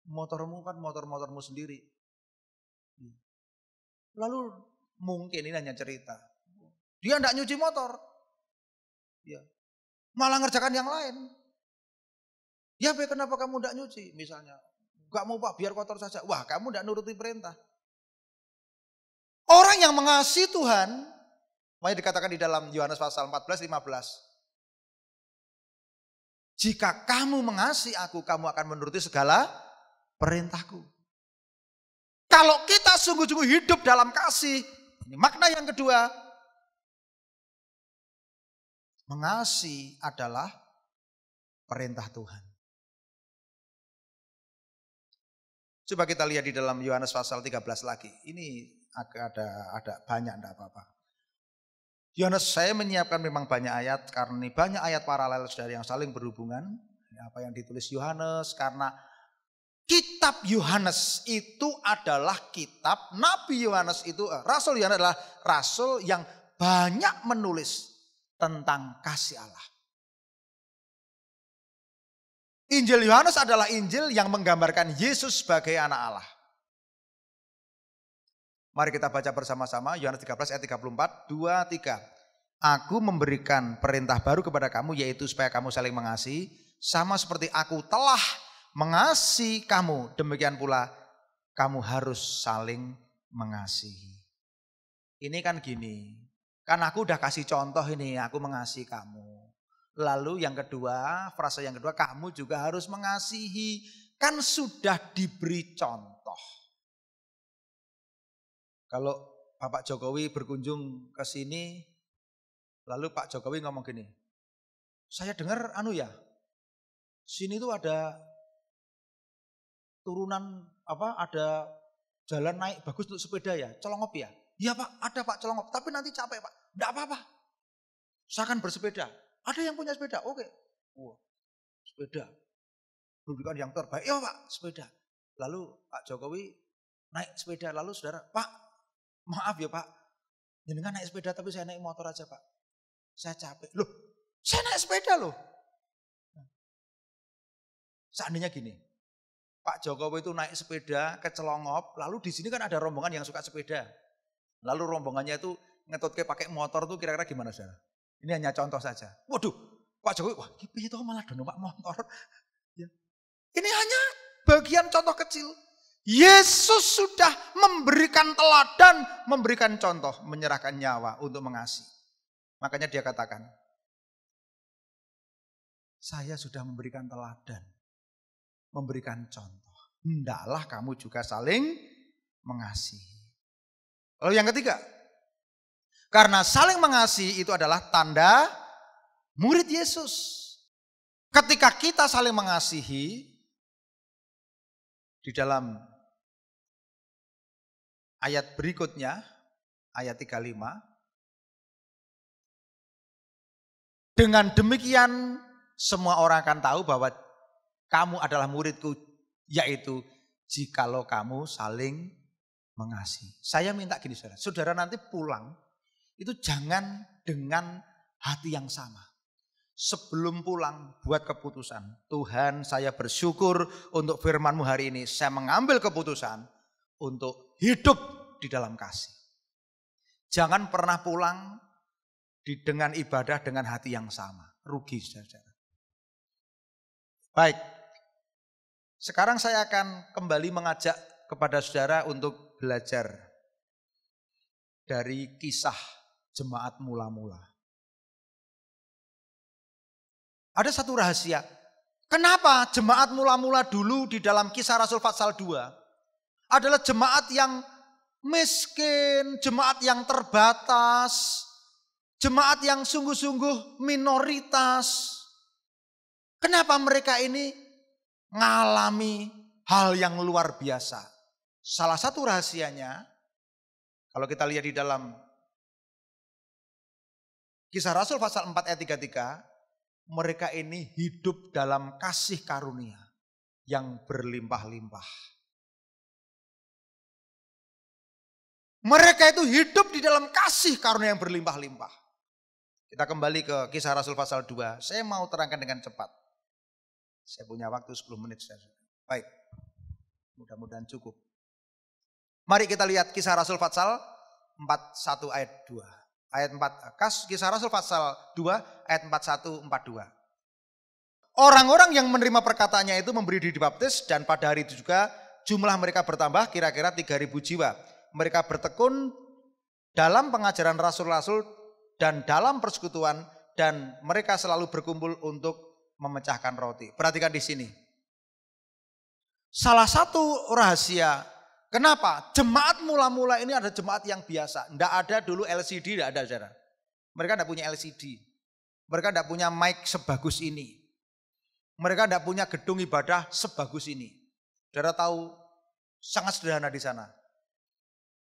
motormu kan motormu sendiri. Lalu mungkin ini hanya cerita. Dia enggak nyuci motor. Ya. Malah ngerjakan yang lain. Ya Be, kenapa kamu enggak nyuci? Misalnya, enggak mau Pak, biar kotor saja. Wah, kamu enggak nuruti perintah. Orang yang mengasihi Tuhan, makanya dikatakan di dalam Yohanes pasal 14, 15. Jika kamu mengasihi aku, kamu akan menuruti segala perintahku. Kalau kita sungguh-sungguh hidup dalam kasih, ini makna yang kedua. Mengasihi adalah perintah Tuhan. Coba kita lihat di dalam Yohanes pasal 13 lagi. Ini agak ada banyak, enggak apa-apa. Yohanes, saya menyiapkan memang banyak ayat, karena ini banyak ayat paralel dari yang saling berhubungan. Apa yang ditulis Yohanes, karena kitab Yohanes itu adalah kitab, Nabi Yohanes itu, Rasul Yohanes adalah rasul yang banyak menulis tentang kasih Allah. Injil Yohanes adalah Injil yang menggambarkan Yesus sebagai anak Allah. Mari kita baca bersama-sama Yohanes 13 ayat 34, 2, 3. Aku memberikan perintah baru kepada kamu, yaitu supaya kamu saling mengasihi, sama seperti aku telah mengasihi kamu, demikian pula kamu harus saling mengasihi. Ini kan gini, kan aku udah kasih contoh ini, aku mengasihi kamu. Lalu yang kedua, frase yang kedua, kamu juga harus mengasihi. Kan sudah diberi contoh. Kalau Bapak Jokowi berkunjung ke sini, lalu Pak Jokowi ngomong gini, saya dengar sini tuh ada turunan ada jalan naik bagus untuk sepeda ya, Celongop ya. Iya Pak, ada Pak Celongop, tapi nanti capek Pak. Enggak apa-apa. Saya akan bersepeda. Ada yang punya sepeda? Oke. Wah, sepeda. Rujukan yang terbaik. Ya Pak, sepeda. Lalu Pak Jokowi naik sepeda, lalu saudara, Pak, maaf ya Pak. Jenengan naik sepeda tapi saya naik motor aja Pak. Saya capek. Loh, saya naik sepeda loh. Seandainya gini, Pak Jokowi itu naik sepeda ke Celongop, lalu di sini kan ada rombongan yang suka sepeda. Lalu rombongannya itu ngetutke pakai motor tuh kira-kira gimana saudara? Ini hanya contoh saja. Waduh, Pak Jokowi, wah itu malah numpak motor. Ya. Ini hanya bagian contoh kecil. Yesus sudah memberikan teladan, memberikan contoh, menyerahkan nyawa untuk mengasihi. Makanya dia katakan, saya sudah memberikan teladan, memberikan contoh. Hendaklah kamu juga saling mengasihi. Lalu yang ketiga, karena saling mengasihi itu adalah tanda murid Yesus. Ketika kita saling mengasihi, di dalam ayat berikutnya, ayat 35, dengan demikian semua orang akan tahu bahwa kamu adalah muridku, yaitu jikalau kamu saling mengasihi. Saya minta gini saudara, saudara nanti pulang itu jangan dengan hati yang sama. Sebelum pulang buat keputusan, Tuhan saya bersyukur untuk firman-Mu hari ini. Saya mengambil keputusan untuk hidup di dalam kasih. Jangan pernah pulang dengan ibadah dengan hati yang sama. Rugi saudara. Baik, sekarang saya akan kembali mengajak kepada saudara untuk belajar dari kisah jemaat mula-mula. Ada satu rahasia. Kenapa jemaat mula-mula dulu di dalam Kisah Rasul pasal 2 adalah jemaat yang miskin, jemaat yang terbatas, jemaat yang sungguh-sungguh minoritas. Kenapa mereka ini mengalami hal yang luar biasa. Salah satu rahasianya, kalau kita lihat di dalam Kisah Rasul pasal 4 ayat 33, mereka ini hidup dalam kasih karunia yang berlimpah-limpah. Mereka itu hidup di dalam kasih karunia yang berlimpah-limpah. Kita kembali ke Kisah Rasul pasal 2. Saya mau terangkan dengan cepat. Saya punya waktu 10 menit. Baik, mudah-mudahan cukup. Mari kita lihat Kisah Rasul pasal 41 ayat 2. Ayat 4, Kisah Rasul pasal 2 ayat 41-42. Orang-orang yang menerima perkataannya itu memberi diri dibaptis, dan pada hari itu juga jumlah mereka bertambah kira-kira 3.000 jiwa. Mereka bertekun dalam pengajaran rasul-rasul dan dalam persekutuan, dan mereka selalu berkumpul untuk memecahkan roti. Perhatikan di sini. Salah satu rahasia kenapa jemaat mula-mula ini ada jemaat yang biasa. Tidak ada dulu LCD, tidak ada saudara. Mereka tidak punya LCD. Mereka tidak punya mic sebagus ini. Mereka tidak punya gedung ibadah sebagus ini. Saudara tahu, sangat sederhana di sana.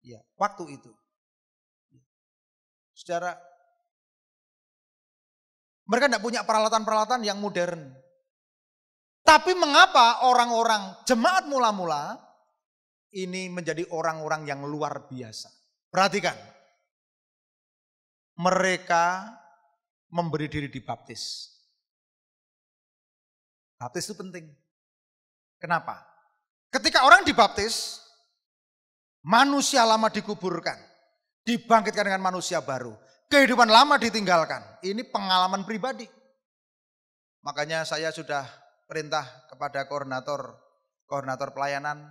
Ya, waktu itu. Saudara, mereka tidak punya peralatan-peralatan yang modern. Tapi mengapa orang-orang jemaat mula-mula ini menjadi orang-orang yang luar biasa? Perhatikan. Mereka memberi diri dibaptis. Baptis itu penting. Kenapa? Ketika orang dibaptis, manusia lama dikuburkan, dibangkitkan dengan manusia baru. Kehidupan lama ditinggalkan. Ini pengalaman pribadi. Makanya saya sudah perintah kepada koordinator pelayanan.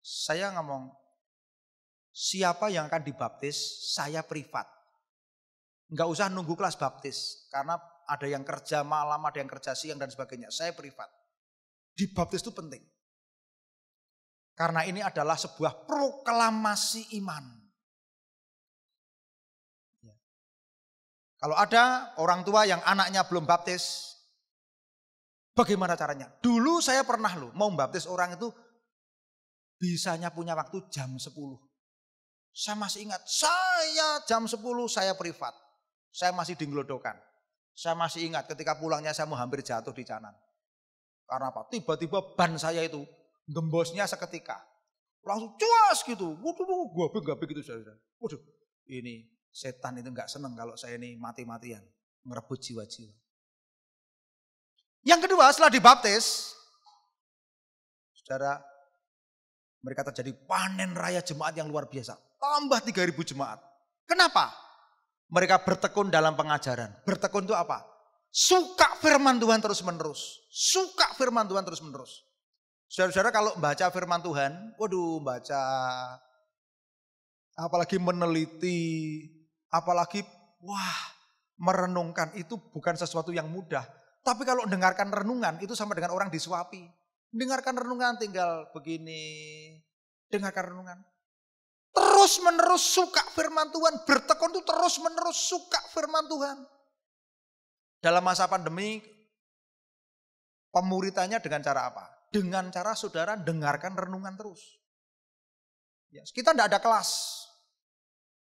Saya ngomong, siapa yang akan dibaptis, saya privat. Enggak usah nunggu kelas baptis. Karena ada yang kerja malam, ada yang kerja siang dan sebagainya. Saya privat. Dibaptis itu penting. Karena ini adalah sebuah proklamasi iman. Kalau ada orang tua yang anaknya belum baptis, bagaimana caranya? Dulu saya pernah mau baptis orang itu, bisanya punya waktu jam 10. Saya masih ingat, saya jam 10 saya privat. Saya masih di Nglodokan. Saya masih ingat ketika pulangnya saya mau hampir jatuh di Canan. Karena apa? Tiba-tiba ban saya itu gembosnya seketika. Langsung cuas gitu. Waduh, gabik gitu saudara. Waduh, ini setan itu enggak senang kalau saya ini mati-matian. Ngerebut jiwa-jiwa. Yang kedua, setelah dibaptis, saudara, mereka terjadi panen raya jemaat yang luar biasa. Tambah 3.000 jemaat. Kenapa? Mereka bertekun dalam pengajaran. Bertekun itu apa? Suka firman Tuhan terus-menerus. Suka firman Tuhan terus-menerus. Saudara-saudara kalau baca firman Tuhan, waduh baca, apalagi meneliti, apalagi merenungkan, itu bukan sesuatu yang mudah. Tapi kalau dengarkan renungan itu sama dengan orang disuapi. Dengarkan renungan tinggal begini, dengarkan renungan. Terus-menerus suka firman Tuhan, bertekun itu terus-menerus suka firman Tuhan. Dalam masa pandemi, pemuritannya dengan cara apa? Dengan cara saudara dengarkan renungan terus. Ya, kita tidak ada kelas.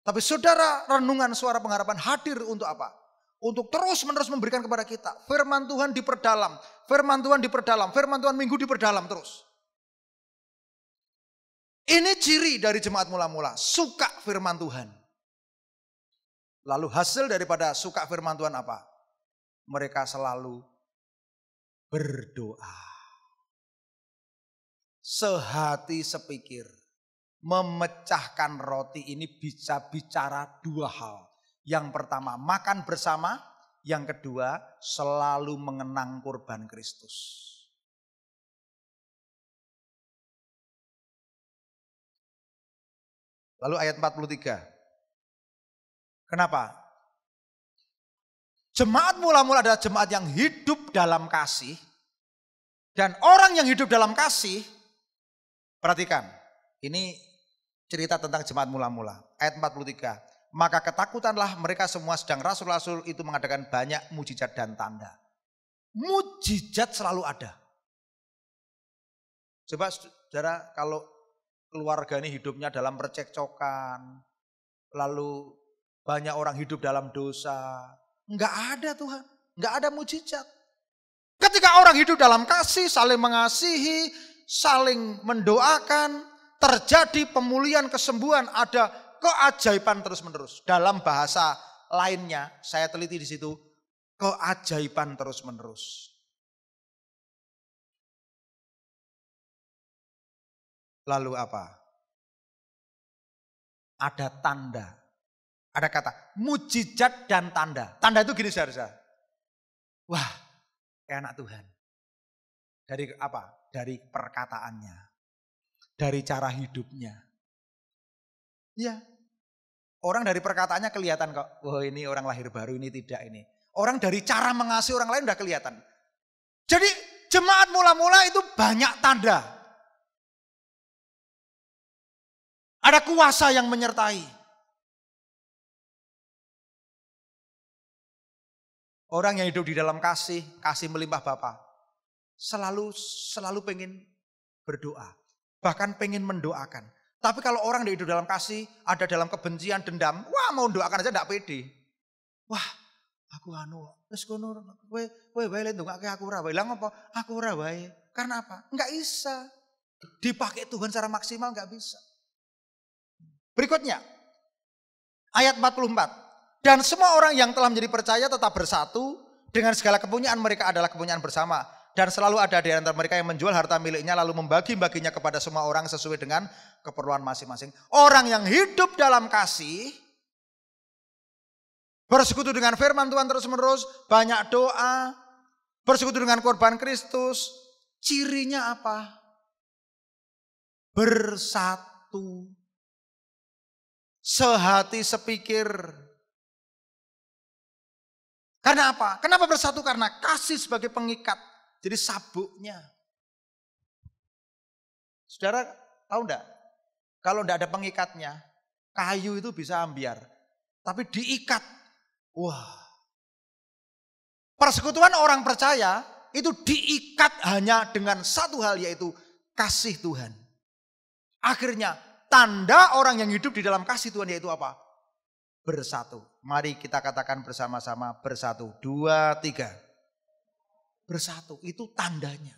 Tapi saudara renungan suara pengharapan hadir untuk apa? Untuk terus-menerus memberikan kepada kita. Firman Tuhan diperdalam, firman Tuhan diperdalam, firman Tuhan minggu diperdalam terus. Ini ciri dari jemaat mula-mula, suka firman Tuhan. Lalu hasil daripada suka firman Tuhan apa? Mereka selalu berdoa. Sehati sepikir. Memecahkan roti ini bisa bicara dua hal. Yang pertama, makan bersama. Yang kedua, selalu mengenang kurban Kristus. Lalu ayat 43. Kenapa? Jemaat mula-mula adalah jemaat yang hidup dalam kasih. Dan orang yang hidup dalam kasih, perhatikan, ini cerita tentang jemaat mula-mula. Ayat 43. Maka ketakutanlah mereka semua, sedang rasul-rasul itu mengadakan banyak mujizat dan tanda. Mujizat selalu ada. Coba saudara, kalau keluarga ini hidupnya dalam percekcokan, lalu banyak orang hidup dalam dosa, enggak ada Tuhan, enggak ada mujizat. Ketika orang hidup dalam kasih, saling mengasihi, saling mendoakan, terjadi pemulihan, kesembuhan, ada keajaiban terus-menerus. Dalam bahasa lainnya, saya teliti di situ, keajaiban terus-menerus. Lalu apa? Ada tanda. Ada kata mujizat dan tanda. Tanda itu gini saudara. Wah, kayak anak Tuhan. Dari apa? Dari perkataannya. Dari cara hidupnya. Ya. Orang dari perkataannya kelihatan kok. Wah, ini orang lahir baru, ini tidak ini. Orang dari cara mengasihi orang lain udah kelihatan. Jadi jemaat mula-mula itu banyak tanda. Ada kuasa yang menyertai. Orang yang hidup di dalam kasih melimpah Bapa, selalu pengen berdoa, bahkan pengen mendoakan. Tapi kalau orang yang hidup dalam kasih, ada dalam kebencian, dendam, wah mau doakan aja enggak pede. Wah, aku wis kono kowe wae ndongake aku ora wae. Lah ngopo? Aku ora wae. Karena apa? Enggak bisa. Dipakai Tuhan secara maksimal enggak bisa. Berikutnya, ayat 44. Dan semua orang yang telah menjadi percaya tetap bersatu, dengan segala kepunyaan mereka adalah kepunyaan bersama. Dan selalu ada di antara mereka yang menjual harta miliknya lalu membagi-baginya kepada semua orang sesuai dengan keperluan masing-masing. Orang yang hidup dalam kasih, bersekutu dengan firman Tuhan terus-menerus, banyak doa, bersekutu dengan korban Kristus. Cirinya apa? Bersatu. Sehati sepikir. Karena apa? Kenapa bersatu? Karena kasih sebagai pengikat. Jadi sabuknya. Saudara tahu enggak? Kalau enggak ada pengikatnya, kayu itu bisa ambiar. Tapi diikat. Wah. Persekutuan orang percaya itu diikat hanya dengan satu hal, yaitu kasih Tuhan. Akhirnya tanda orang yang hidup di dalam kasih Tuhan yaitu apa? Bersatu. Mari kita katakan bersama-sama bersatu. 2, 3. Bersatu itu tandanya.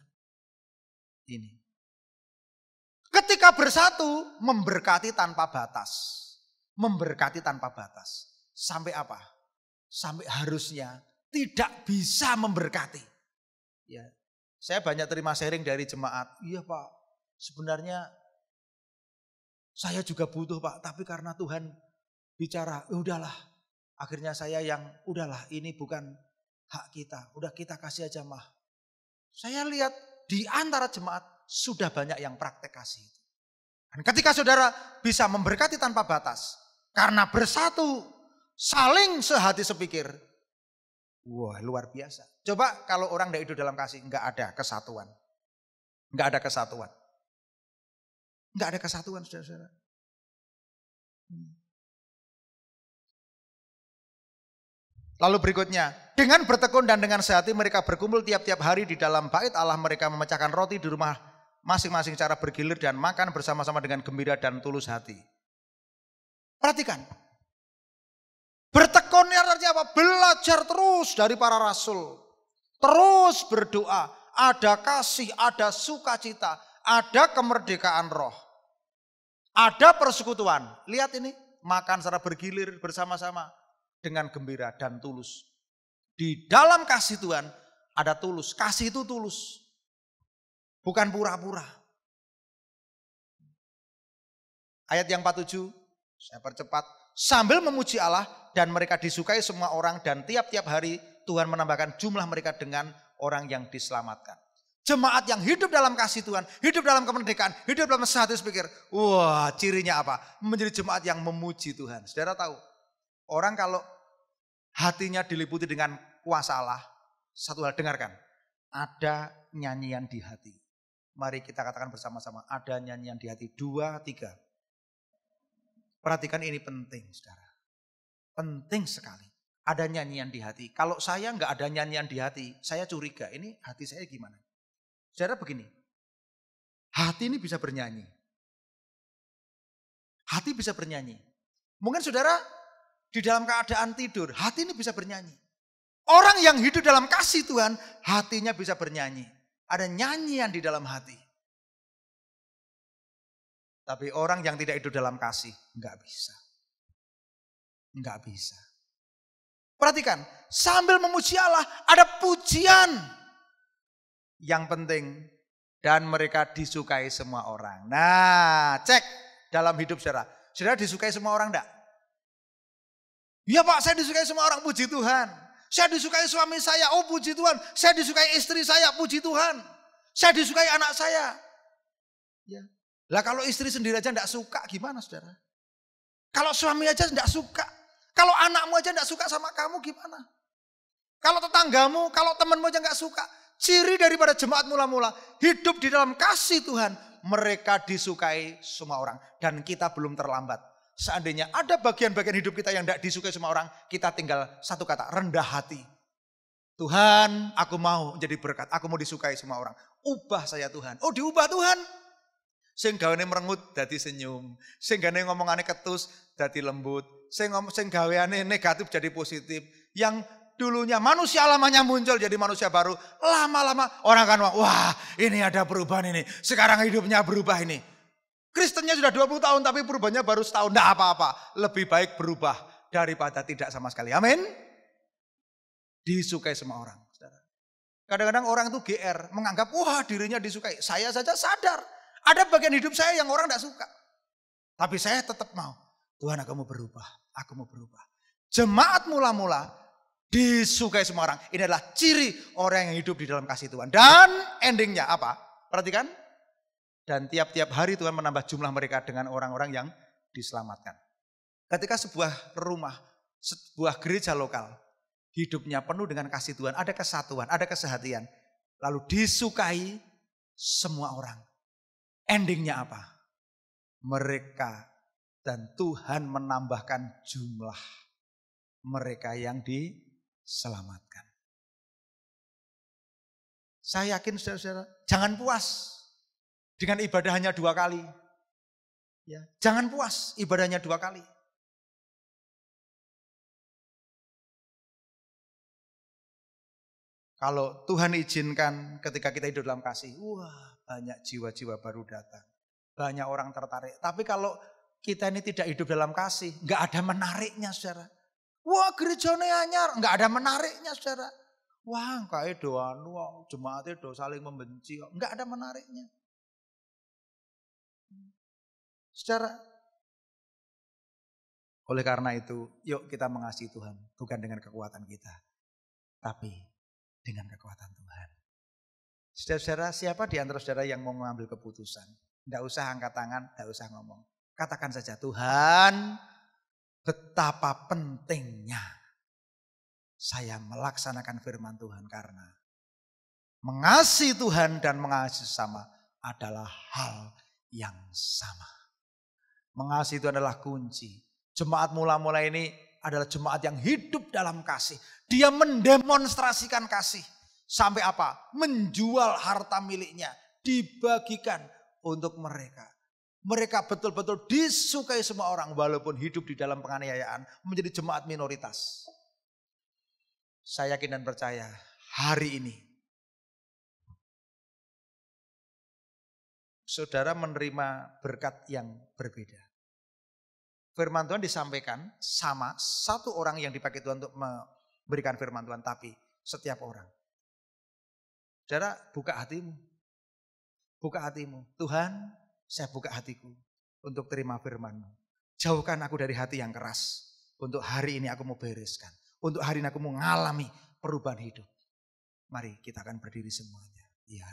Ini. Ketika bersatu memberkati tanpa batas. Memberkati tanpa batas. Sampai apa? Sampai harusnya tidak bisa memberkati. Ya. Saya banyak terima sharing dari jemaat. Iya Pak, sebenarnya saya juga butuh Pak, tapi karena Tuhan bicara, udahlah. Akhirnya saya yang, udahlah ini bukan hak kita. Udah kita kasih aja mah. Saya lihat di antara jemaat sudah banyak yang praktek kasih. Dan ketika saudara bisa memberkati tanpa batas. Karena bersatu, saling sehati sepikir. Wah luar biasa. Coba kalau orang tidak hidup dalam kasih, enggak ada kesatuan. Enggak ada kesatuan. Enggak ada kesatuan saudara-saudara. Lalu berikutnya, dengan bertekun dan dengan sehati mereka berkumpul tiap-tiap hari di dalam bait Allah, mereka memecahkan roti di rumah masing-masing cara bergilir dan makan bersama-sama dengan gembira dan tulus hati. Perhatikan. Bertekun artinya apa? Belajar terus dari para rasul. Terus berdoa. Ada kasih, ada sukacita, ada kemerdekaan roh. Ada persekutuan. Lihat ini, makan secara bergilir bersama-sama dengan gembira dan tulus. Di dalam kasih Tuhan ada tulus. Kasih itu tulus. Bukan pura-pura. Ayat yang 47, saya percepat. Sambil memuji Allah dan mereka disukai semua orang dan tiap-tiap hari Tuhan menambahkan jumlah mereka dengan orang yang diselamatkan. Jemaat yang hidup dalam kasih Tuhan, hidup dalam kemerdekaan, hidup dalam sehati sepikir. Wah, cirinya apa? Menjadi jemaat yang memuji Tuhan. Saudara tahu, orang kalau hatinya diliputi dengan kuasa Allah, satu hal dengarkan, ada nyanyian di hati. Mari kita katakan bersama-sama, ada nyanyian di hati. 2, 3. Perhatikan ini penting, saudara. Penting sekali. Ada nyanyian di hati. Kalau saya nggak ada nyanyian di hati, saya curiga. Ini hati saya gimana? Saudara begini. hati ini bisa bernyanyi. Hati bisa bernyanyi. Mungkin saudara di dalam keadaan tidur, hati ini bisa bernyanyi. Orang yang hidup dalam kasih Tuhan, hatinya bisa bernyanyi. Ada nyanyian di dalam hati. Tapi orang yang tidak hidup dalam kasih, enggak bisa. Enggak bisa. Perhatikan, sambil memuji Allah, ada pujian. Yang penting, dan mereka disukai semua orang. Nah, cek dalam hidup saudara. Saudara disukai semua orang enggak? Ya Pak, saya disukai semua orang, puji Tuhan. Saya disukai suami saya, oh puji Tuhan. Saya disukai istri saya, puji Tuhan. Saya disukai anak saya. Ya. Lah kalau istri sendiri aja enggak suka, gimana saudara? Kalau suami aja enggak suka. Kalau anakmu aja enggak suka sama kamu, gimana? Kalau tetanggamu, kalau temanmu aja enggak suka. Ciri daripada jemaat mula-mula, hidup di dalam kasih Tuhan, mereka disukai semua orang. Dan kita belum terlambat. Seandainya ada bagian-bagian hidup kita yang tidak disukai semua orang, kita tinggal satu kata, rendah hati. Tuhan, aku mau jadi berkat, aku mau disukai semua orang. Ubah saya Tuhan. Oh diubah Tuhan. Sing gaweane merengut dadi senyum, sing gaweane ngomongane ketus dadi lembut, sing gaweane negatif jadi positif. Yang dulunya manusia lamanya muncul jadi manusia baru, lama-lama orang kan wah, ini ada perubahan ini. Sekarang hidupnya berubah ini. Kristennya sudah 20 tahun tapi perubahannya baru setahun, enggak apa-apa. Lebih baik berubah daripada tidak sama sekali. Amin. Disukai semua orang. Kadang-kadang orang itu GR, menganggap wah dirinya disukai. Saya saja sadar. Ada bagian hidup saya yang orang tidak suka. Tapi saya tetap mau. Tuhan aku mau berubah. Aku mau berubah. Jemaat mula-mula disukai semua orang. Ini adalah ciri orang yang hidup di dalam kasih Tuhan. Dan endingnya apa? Perhatikan. Dan tiap-tiap hari Tuhan menambah jumlah mereka dengan orang-orang yang diselamatkan. Ketika sebuah rumah, sebuah gereja lokal, hidupnya penuh dengan kasih Tuhan. Ada kesatuan, ada kesehatian. Lalu disukai semua orang. Endingnya apa? Mereka dan Tuhan menambahkan jumlah mereka yang diselamatkan. Saya yakin saudara-saudara, jangan puas dengan ibadah hanya 2 kali. Ya, jangan puas ibadahnya 2 kali. Kalau Tuhan izinkan ketika kita hidup dalam kasih, wah banyak jiwa-jiwa baru datang. Banyak orang tertarik. Tapi kalau kita ini tidak hidup dalam kasih, nggak ada menariknya saudara. Wah gerejane anyar, nggak ada menariknya saudara. Wah kayak doan, wah jemaatnya do saling membenci, nggak ada menariknya. Saudara, oleh karena itu, yuk kita mengasihi Tuhan, bukan dengan kekuatan kita, tapi dengan kekuatan Tuhan. Saudara-saudara, siapa di antara saudara yang mau mengambil keputusan? Tidak usah angkat tangan, tidak usah ngomong. Katakan saja, Tuhan, betapa pentingnya saya melaksanakan firman Tuhan karena mengasihi Tuhan dan mengasihi sesama adalah hal yang sama. Mengasihi itu adalah kunci. Jemaat mula-mula ini adalah jemaat yang hidup dalam kasih. Dia mendemonstrasikan kasih. Sampai apa? Menjual harta miliknya. Dibagikan untuk mereka. Mereka betul-betul disukai semua orang. Walaupun hidup di dalam penganiayaan. Menjadi jemaat minoritas. Saya yakin dan percaya hari ini. Saudara menerima berkat yang berbeda. Firman Tuhan disampaikan sama satu orang yang dipakai Tuhan untuk memberikan firman Tuhan. Tapi setiap orang. Saudara buka hatimu. Buka hatimu. Tuhan saya buka hatiku untuk terima firman-Mu. Jauhkan aku dari hati yang keras. Untuk hari ini aku mau bereskan. Untuk hari ini aku mau mengalami perubahan hidup. Mari kita akan berdiri semuanya. Ya,